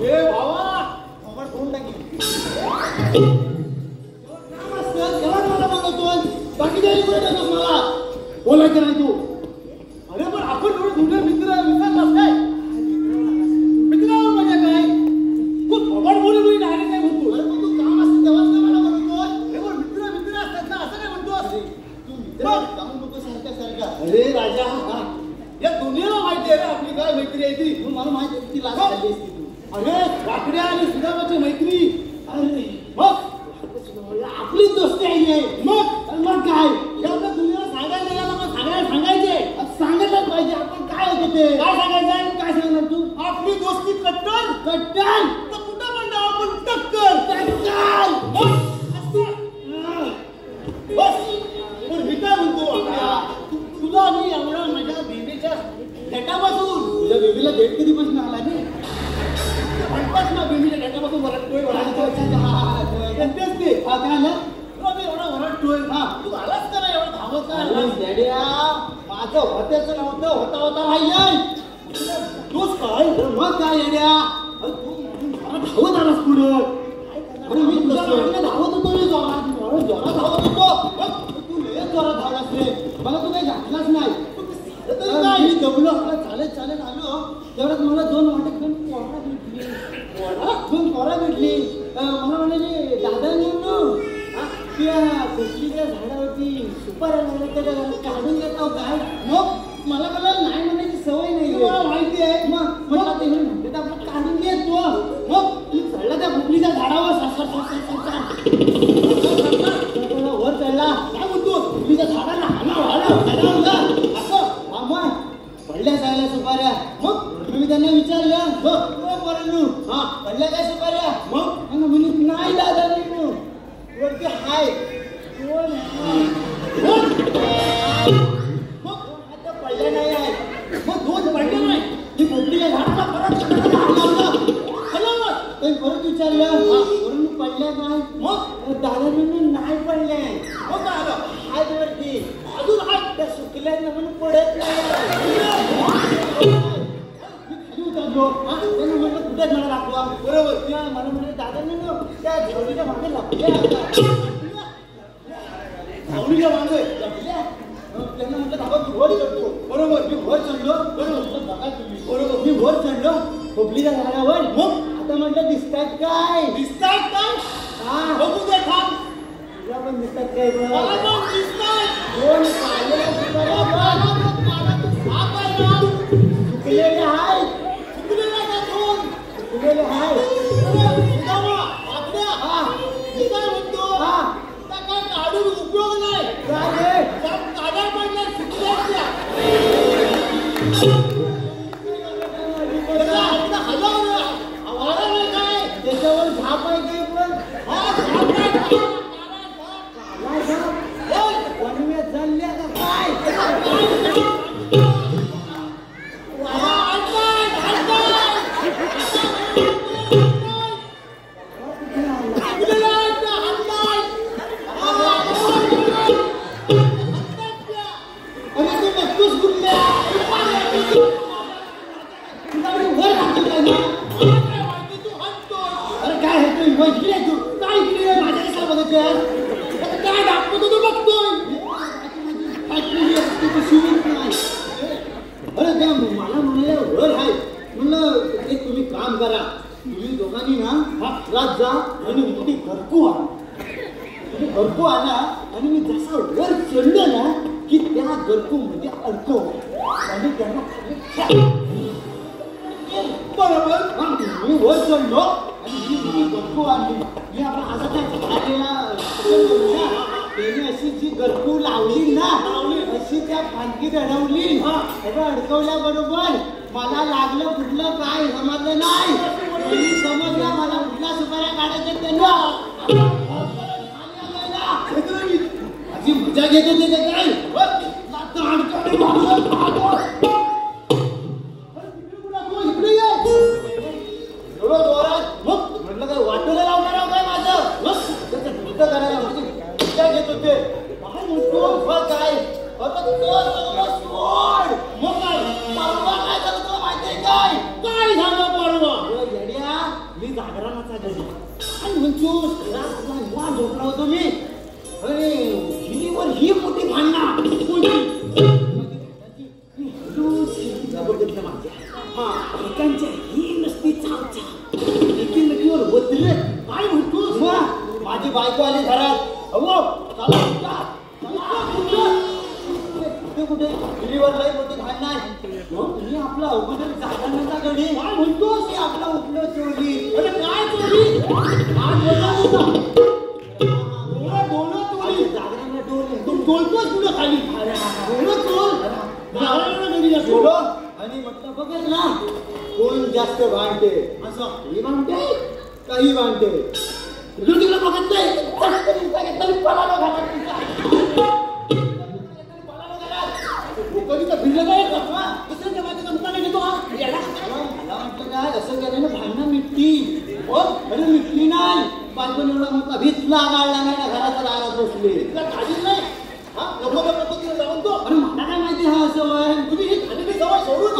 ए भावा खबर फोन टाकी मला बोलतोय बाकी काही बोलत मला बोलायचं नाही तू अरे पण आपण थोडं तुझे मित्र विसरलास काय मित्रावर माझ्या काय तू खबर बोलून डायरेक्ट काय म्हणतो अरे पण तू काम असतं तेव्हाच काय मला म्हणतोय अरे पण मित्र असतात ना असं काय म्हणतोस तू मित्र काम नको सारख्या अरे राजा या दुनियाला माहिती आहे रे आपली काय मैत्री आहे ती मला माहिती आहे ती लास्ट झाली असती तू अरे वाकड्या आणि सुदामाची मैत्री अरे मग आपली दोस्ती आहे मग काय हे आपल्या दुनियाला सांगायला गेला मग सांगायचे सांगितलंच पाहिजे आपण काय होतं ते काय सांगायचं काय सांगणार तू आपली दोस्ती कट्टर तर कुठं म्हणतो आपण टक्कर बस पण मी काय म्हणतो तुला मी एवढा माझ्या बेबीच्या डेटापासून तुझ्या बेबीला डेट कधीपासून आला नाही म्हणतात ना बेबीच्या डेटापासून वरटतोय तेच ते हा काय आलं मी एवढा वरटतोय हा तू आलाच का नाही एवढा धावत काय डॅडिया माझं होत्याचं नव्हतं होता राहिलं तूच काय मग काय डॅडिया धावत आलास पुढं अरे मी तुझ्या मागण्या धावत होतो रे जोरात धावत होतो तू लय जोरात धावलास रे मला तू काही घातलाच नाही मी दबलो चालत आलो तेवढ्यात मला दोन पोरा भेटली मला म्हणाली दादा नेऊन त्या कुठलीच्या झाडावरती सुपाऱ्या लागल्या काढून घेतो काय मग मला नाही म्हणायची सवय नाही मला माहिती आहे मग मला ते म्हणते आपण काढून घेतो मग मी चढला त्या कुठलीच्या झाडावर वर चढला काय म्हणतो कुठलीच्या झाडाला असं पडल्या जायला सुपाऱ्या मग मी त्यांना विचारलं पडल्या काय सुपाऱ्या मग म्हणे नाही दादा नाही वरती हाय मग आता पडल्या नाही आहे मग दोन पडले नाही ती पोपलीच्या झाडाला परत विचारलं वरून पडल्या नाही मग दादा म्हणून नाही पडले मग हाय वरती अजून हाय त्या सुकल्या म्हणून पडत त्यांना म्हटलं कुठेच मला दाखवा बरोबर मला म्हटलं दादा नाही त्या झावलीच्या मागे झावलीच्या मागे त्यांना म्हटलं दाखवा तू वर चढतो बरोबर मी वर चढलो बरोबर बघा तुम्ही बरोबर मी वर चढलो खोपलीच्या झाडावर मग आता म्हटलं दिसतात काय हा बघू दे थांब तुला पण दिसतात काय दोन सुकलेले हाय सुकलेले हाय काय काढून उपयोग नाही काढा पडल्या सुकल्याच्या त्याच्यावर झाप आहे काय पण वनव्या चालल्या का काय काय दाखवतो तो बघतोय अरे त्या मला म्हणाले वर आहे म्हणलं एक तुम्ही काम करा तुम्ही दोघांनी ना रात जा आणि मोठी घरकू आणा आणि मी जसा वर चढलो ना की त्या घरकू मध्ये अडकव आणि त्यांना बरोबर मी वर चढलो आणि मी घरकू आणली मी आपला असं त्याने अशी जी गरकू लावली ना अशी त्या फांदीत अडवली अडकवल्याबरोबर मला लागलं कुठलं काय समजलं नाही समजलं मला कुठल्या सुपाऱ्या काढायच्या त्यांना तुझ्या घेत होते ते काय इकडे ये एवढं जोरात मग म्हटलं काय वाटोला लावणार आहो काय माझं मग त्याचं भूत करायला म्हणजे तुझ्या घेत होते काय म्हणतो बघ काय आता तो सगळं सोड मग काय परवा काय झालं तुला माहितीये काय काय झालं परवा येड्या मी जागरणाचा गडी काय म्हणतोस रात झोपला होतो मी अरे हिरीवर ही मोठी भांडणा कोणती हा एकांच्या ही नसती चावचा नक्कीवर बदले काय म्हणतोस माझी बायको आली घरात अहो चला कुठे हिरीवर लई मोठी भांडणं आहे मी आपला अगोदर जागरणाचा गडी काय म्हणतोस की आपला उपलं चोरली अरे काय चोरी आज बजा होता बोलतोच तुला खाली आणि म्हटलं बघेल ना कोण जास्त भांडते असं ही भांडते काही भांडते तिला बघत नाही फिरलं काय दुसऱ्या माझ्या मुखाने घेतो मला म्हटलं काय असं केल्यानं भांडणं मिटती अरे मिटली नाही बायकोन एवढा मोठा भितला गाळला नाही ना घराच्या दारात बसले तिला काळजी नाही हा पद्धतीने जाऊन तो अरे मला काय माहिती हा असं वय तुम्ही ही खाली सवय सोडून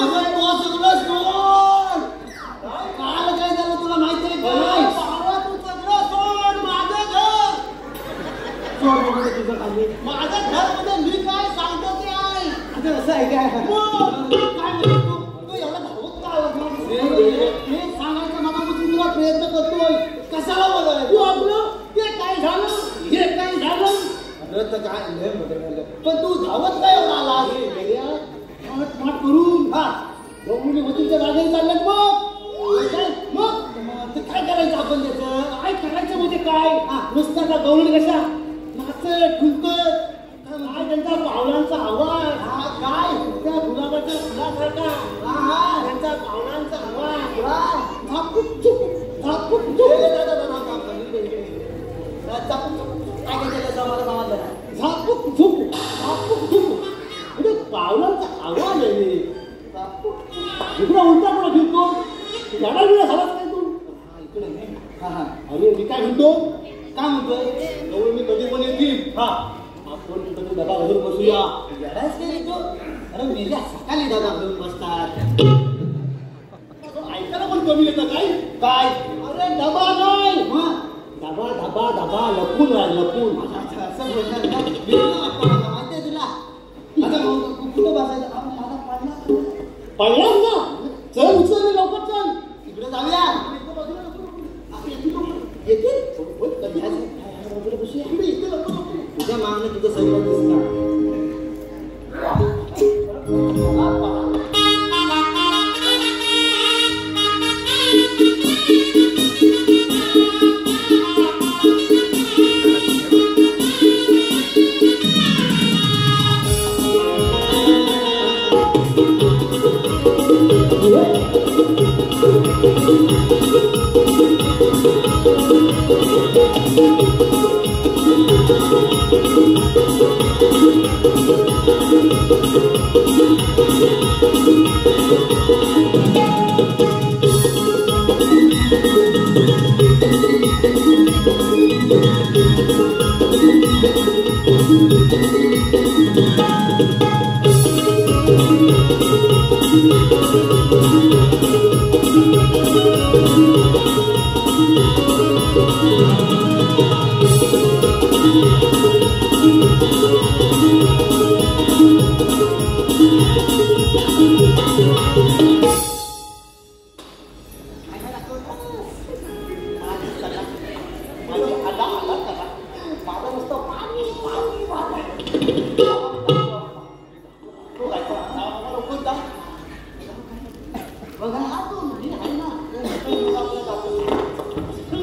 सगळं सोड काल काय झालं तुला माहिती आहे काय तू सगळं सोड माझं घर सोड तुझं खाली माझ्या घर मध्ये मी काय सांगतो ते आहे आता असं आहे काय काय म्हणतो तू एवढा धावत का हे सांगायचं मनापासून तुला प्रयत्न करतोय कशाला बोलाय तू आपलं ते काय झालं हे काय झालं तर काय पण तू धावत काय एवढा आला माठ करून हा गौरी वतीच्या जागेवर चालल्यात मग काय करायचं आपण त्याचं काय करायचं म्हणजे काय नुसतं का गौरी कशा नाचत ठुलकत काय त्यांचा पावलांचा आवाज हा काय त्या गुलाबाच्या फुलासारखा हा त्यांचा पावलांचा आवाज झापूक चुक झापूक चुक काय केलं मला समजलं झापूक झुक झापूक झुक म्हणजे पावलांचा आवाज आहे इकडे उलटा कोणा फिरतो झाडा बिडा झालाच काय तू इकडे अरे मी काय म्हणतोय जवळ मी कधी पण येतील हा आपण कधी डबा घालून बसूया येडाच काय तू अरे मेल्या सकाळी डबा घालून बसतात ऐकायला पण कमी येतं काय काय अरे डबा नाही धबा धबा धबा लपून लपून असं बोलणार ना माहिती आहे तुला आता कुठं बसायचं माझा पडला ना चल उचल लवकर चल इकडे जाऊया येतील तुझ्या मागणं तुझं सगळं दिसणार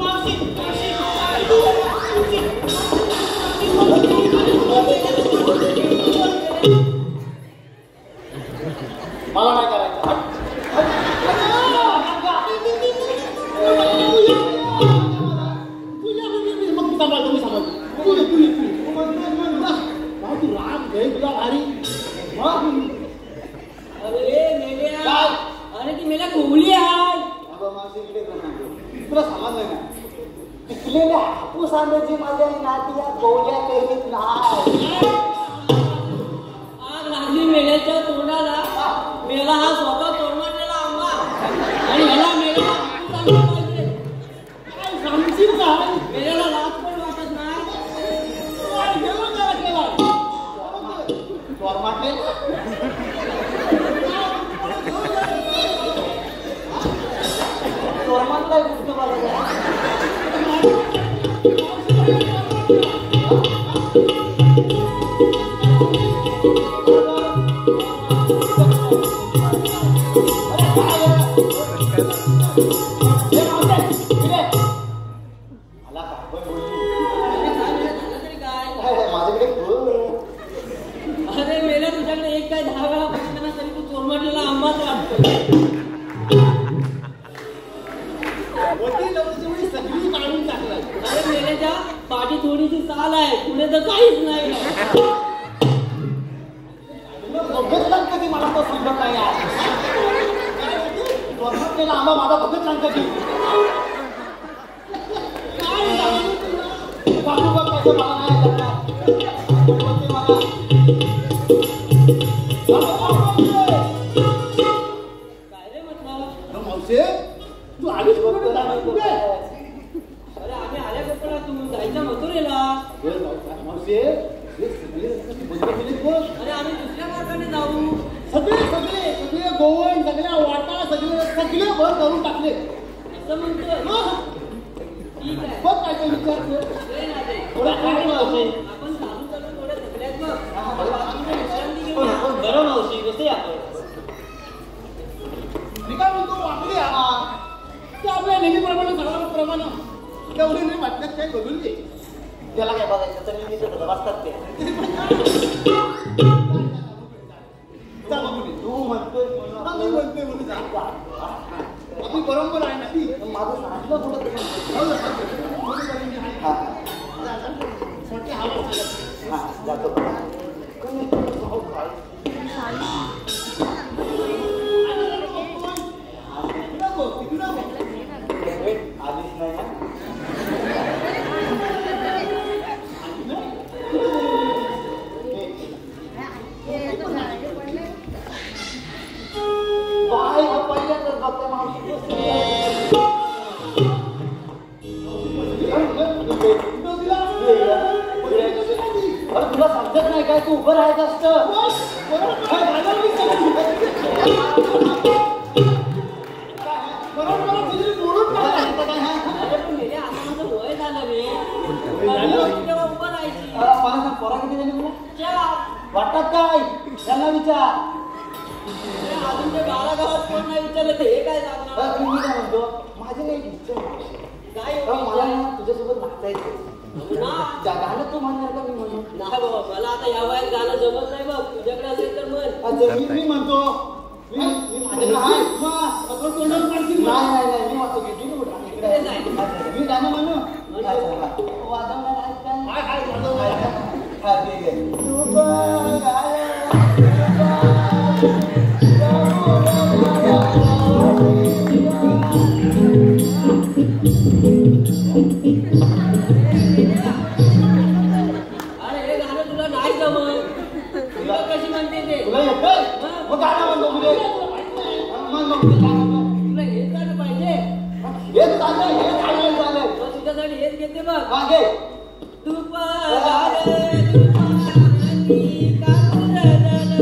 मावशी हे तुला भारी मग अरे मेल्या काय? अरे ती मेल्या कोवली आहे अगं मावशी इकडे कर ना. तुला समजलं ना पिकलेल्या हापूस आंब्याची माझ्या नाती या गवल्या पेरीत नाही. आग लागली मेल्याच्या तोंडाला. मेला हा स्वतः तोडमटलेला आंबा आणि ह्याला मेल्याला हापूस आंबा पाहिजे. काय सांगशील काय? मेल्याला लाज पण वाटत नाही. काय गेलं काय केला? वाटले चोरमातलाय गुप्त बघा. आला का? होय, होय. झालं तरी काय? माझ्याकडे फुल अरे मेल्या तुझ्याकडे एक काय 10 वेळा बघितलं ना तरी तू चोरमटलेला आंबाच वाटतो. होती लवची सगळी काढून टाकलाय. अरे मेल्याच्या पाठी थोडीशी साल आहे पुढे तर काहीच नाही. बघत कधी मला तो समजत नाही आहे. केला आंबा माझा बघत सांग कधी काय सांगू तुला? बाबू बघ कसं मला नाही करणार. बोलते मला. काय रे म्हटलं? मावशे तू आलीच बघतो ना कुठे? अरे आम्ही आल्या कपडा तू जायच्या मथुरेला. मावशे हे सगळे रस्ते बंद केलेत बघ. अरे आम्ही दुसऱ्या मार्गाने जाऊ. सगळे सगळे सगळे गोवण सगळ्या वाटा सगळे सगळे बंद करून टाकले. असं म्हणतोय. मग ठीक आहे. बघ काय काय विचारतो. लय ना ते. थोडा काय मावशे? आपण चालू चालू थोडे थकल्यात मग. बाजूला विश्रांती घेऊया. बरं मावशी कसे आपण मी काय म्हणतो वाकडी आणा. ते आपल्या नेहमीप्रमाणे सगळ्याप्रमाणे तेवढी नाही वाटण्यात काही बदलून दे. त्याला काय बघायचं तर मी तिथं वाचतात ते जा बघू दे. तू म्हणतोय हा, मी म्हणतोय म्हणून जा. आपली परंपरा आहे ना ती. माझं सांगितलं कुठं हो ना, कोणी करून घे. हा जा, जा. मोठी हवा चालत. हा जातो नको, तिकडं नको. आलीच नाही ना बाय पहिल्यांदाच बघते मावशी अरे तुला समजत नाही काय तू उभं राहायचं असतं अरे पण मेल्या आता माझं वय झालं रे. अरे तेव्हा उभं राहायची. पोरा किती झाली तुला 4. वाटतात काय त्यांना विचार अरे अजून ते गावागावात कोण नाही विचारलं तर हे काय सांगणार? मी काय म्हणतो माझी काही इच्छा आहे. काय मला ना तुझ्यासोबत नाचता येते ना गाणं तू म्हणणार का मी म्हणू नाही बाबा मला आता या वयात गाणं जमत नाही बघ. तुझ्याकडे असेल तर म्हण. अच्छा, मी म्हणतो मी माझ्याकडे आहे. मग सगळं तोंडावर काढतील ना. नाही मी वाचतो की तू कुठं इकडे इकडे जाय. मी गाणं म्हणू. वाजवणार आहेस का? हाय हाय वाजव. हा ठीक आहे अरे हे गाणं तुला नाही जमत. तुला कशी म्हणते ते? तुला येतंय? मग गाणं म्हणतो म्हणजे मग ते गाणं म्हण. तुला हेच गाणं पाहिजे. हेच चाललंय हेच चाललंय मग तुझ्यासाठी हेच घेते बघ. मागे तू पगारे तू पगारी काकुरदन देवाची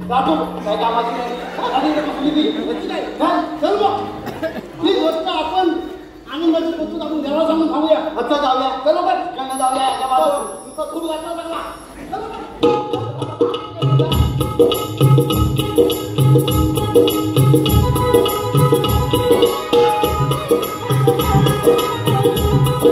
काकुरदन देवाची काय कामाची नाही चल मग. ही गोष्ट आपण आनंदाची पद्धत आपण देवाला सांगून खाऊया. अच्छा जाऊया चलो बघ त्यांना जाऊया एका बाजूला. तुझा खूप गाठा लागला. चल मग. अरे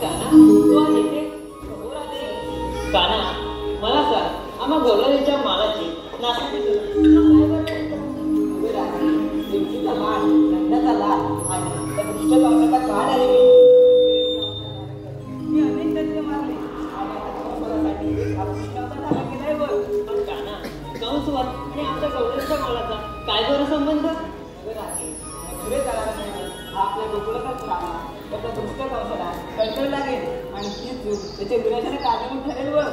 काना, तू आज इथे हो रात्री. काना, मला सांग, आम्हा गवळणीच्या मालाची नाशिक दिवशीचा मान, नंदाचा लाभ आणि त्या दुष्ट पावसाचा काढ आले मी अनेक दत्त मारले आणि आता कंसासाठी हा कृष्णाचा धागा केलाय बघ. पण काना, कंसवत आणि आमच्या गवळणीच्या मालाचा काय बरं संबंध? पुढे चालायला पाहिजे. हा आपल्या गोकुळाचाच रामा त्याचा दुष्ट कंसाला कंटाळ लागेल आणि ती चूक त्याच्या विनाशाने कारणीभूत ठरेल बघ.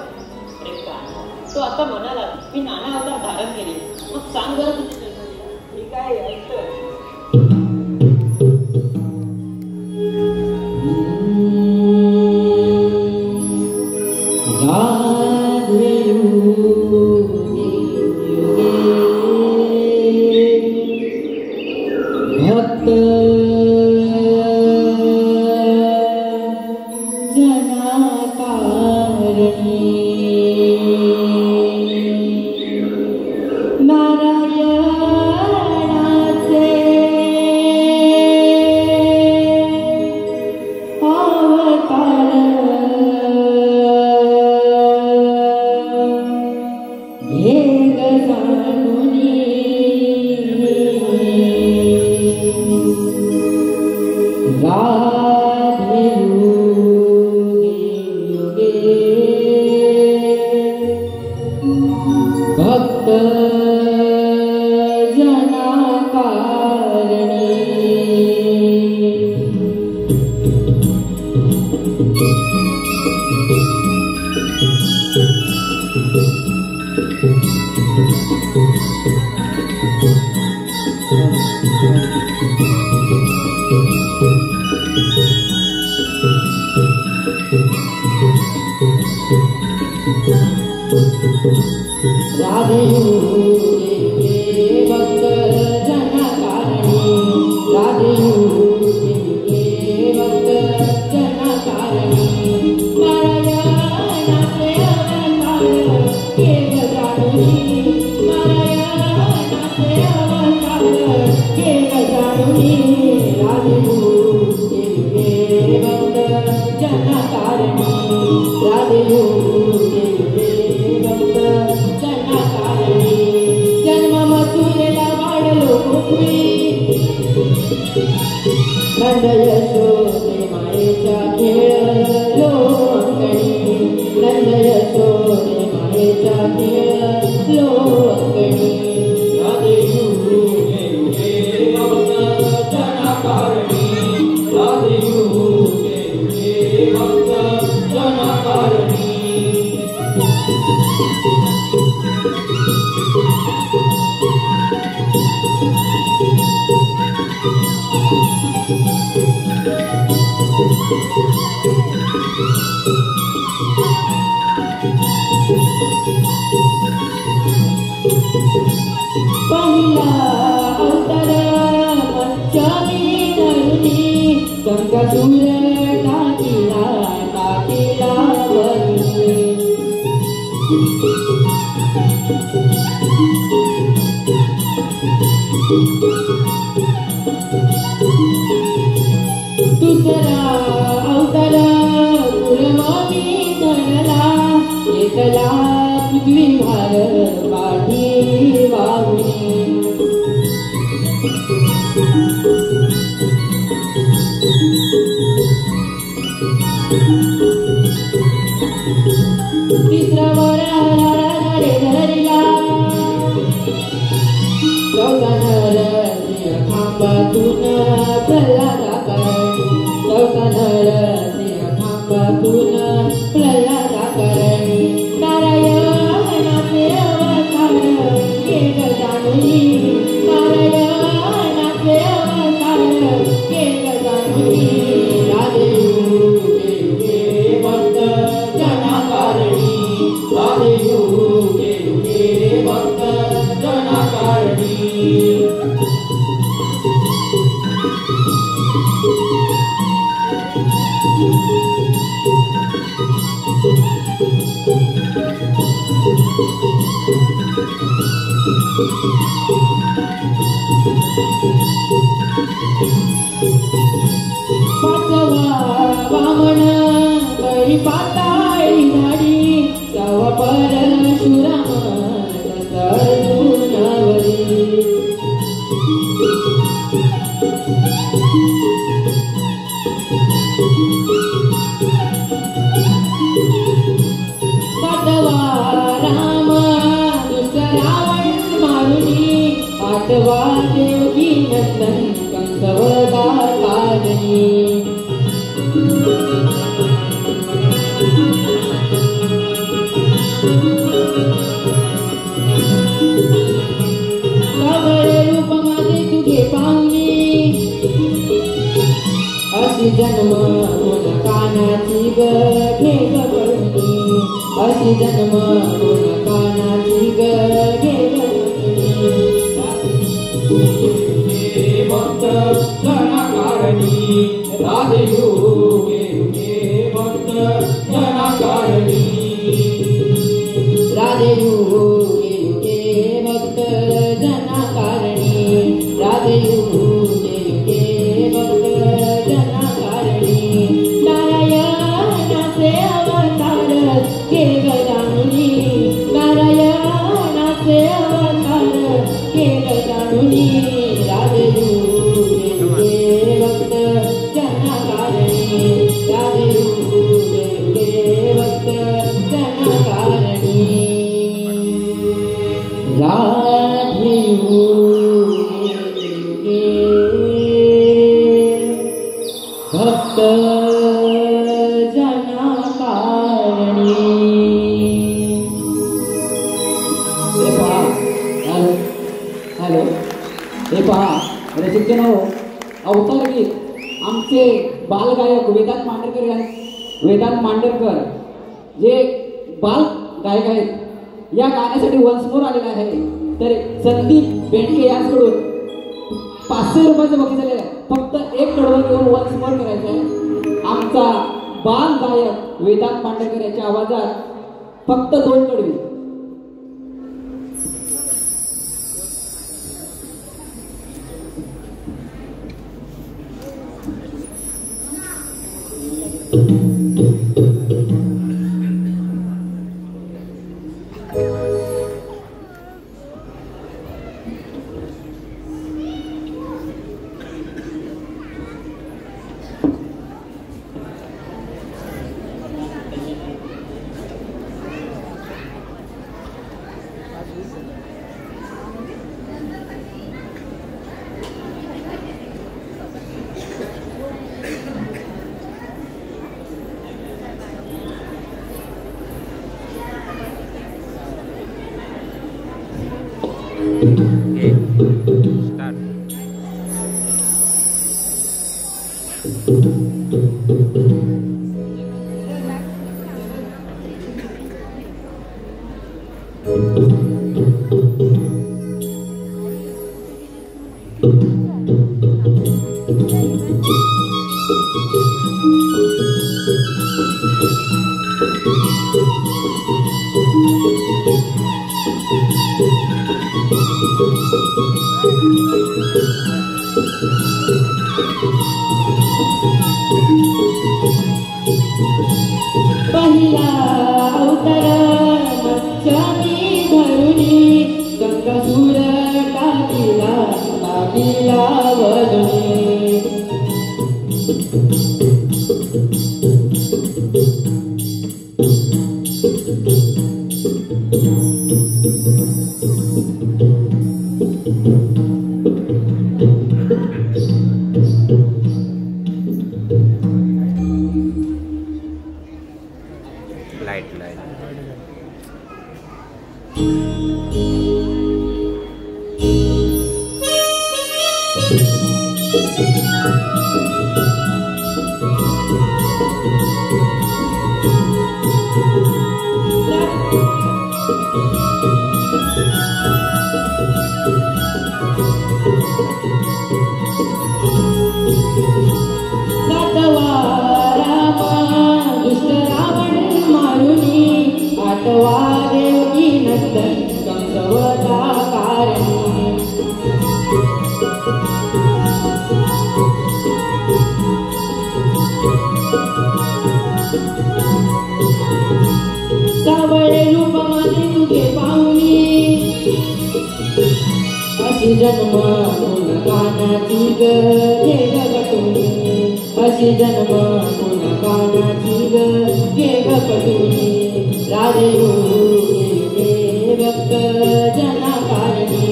अरे काना, तो आता म्हणाला मी नाना अवतार धारण केले. मग सांग बरं तुझी ठीक आहे ऐकतोय. भक्त भक्त जनाकारणी पाचवा वामन बळी पाताळी झाडी तव परशुराम अर्जुनवरी सातवा राम दुष्ट रावण मारुनी आठवा देवकी नंदन कंसवदा कादनी सगळे रूप माझे तुझे पाहुनी अशी जन्म होण कानाची घे गवळणी अशी जन्म होण कानाची घे भक्त जनाकारणी राधे योगे युगे भक्त जनाकारणी राधे युगे युगे भक्त जनाकारणी राधे युगे युगे भक्त जनाकारणी नारायणाचे अवतार घे गजानुनी नारायणाचे अवतार घे गजानुनी राधे युगे युगे भक्त जनाकारणी राधे युगे युगे भक्त जनाकारणी राधे युगे भक्त जनाकारणी हॅलो हे पहा रसिकजन हो अवतार गीत आमचे बालगायक वेदांत मांडरकर जे बाल गायक आहेत या गाण्यासाठी वन्स मोर आलेला आहे तर संदीप बेंडके यांच्याकडून 500 रुपयाचं बक्षीस झालेलं आहे फक्त एक कडवं घेऊन वन्स मोर करायचं आहे आमचा बाल गायक वेदांत मांडरकर याच्या आवाजात फक्त 2 कडवी पहिला अवतार मच्छानी धरुणी गंगासूर टाकीला वदनी आठवा देवकी नंदन कंसवदा कारणी अशी जन्म कानाची ग घे ग कटुनी अशी जन्म कानाची ग घे ग कटुनी राजयोगी रक्त जना कारणी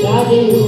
राजयोगी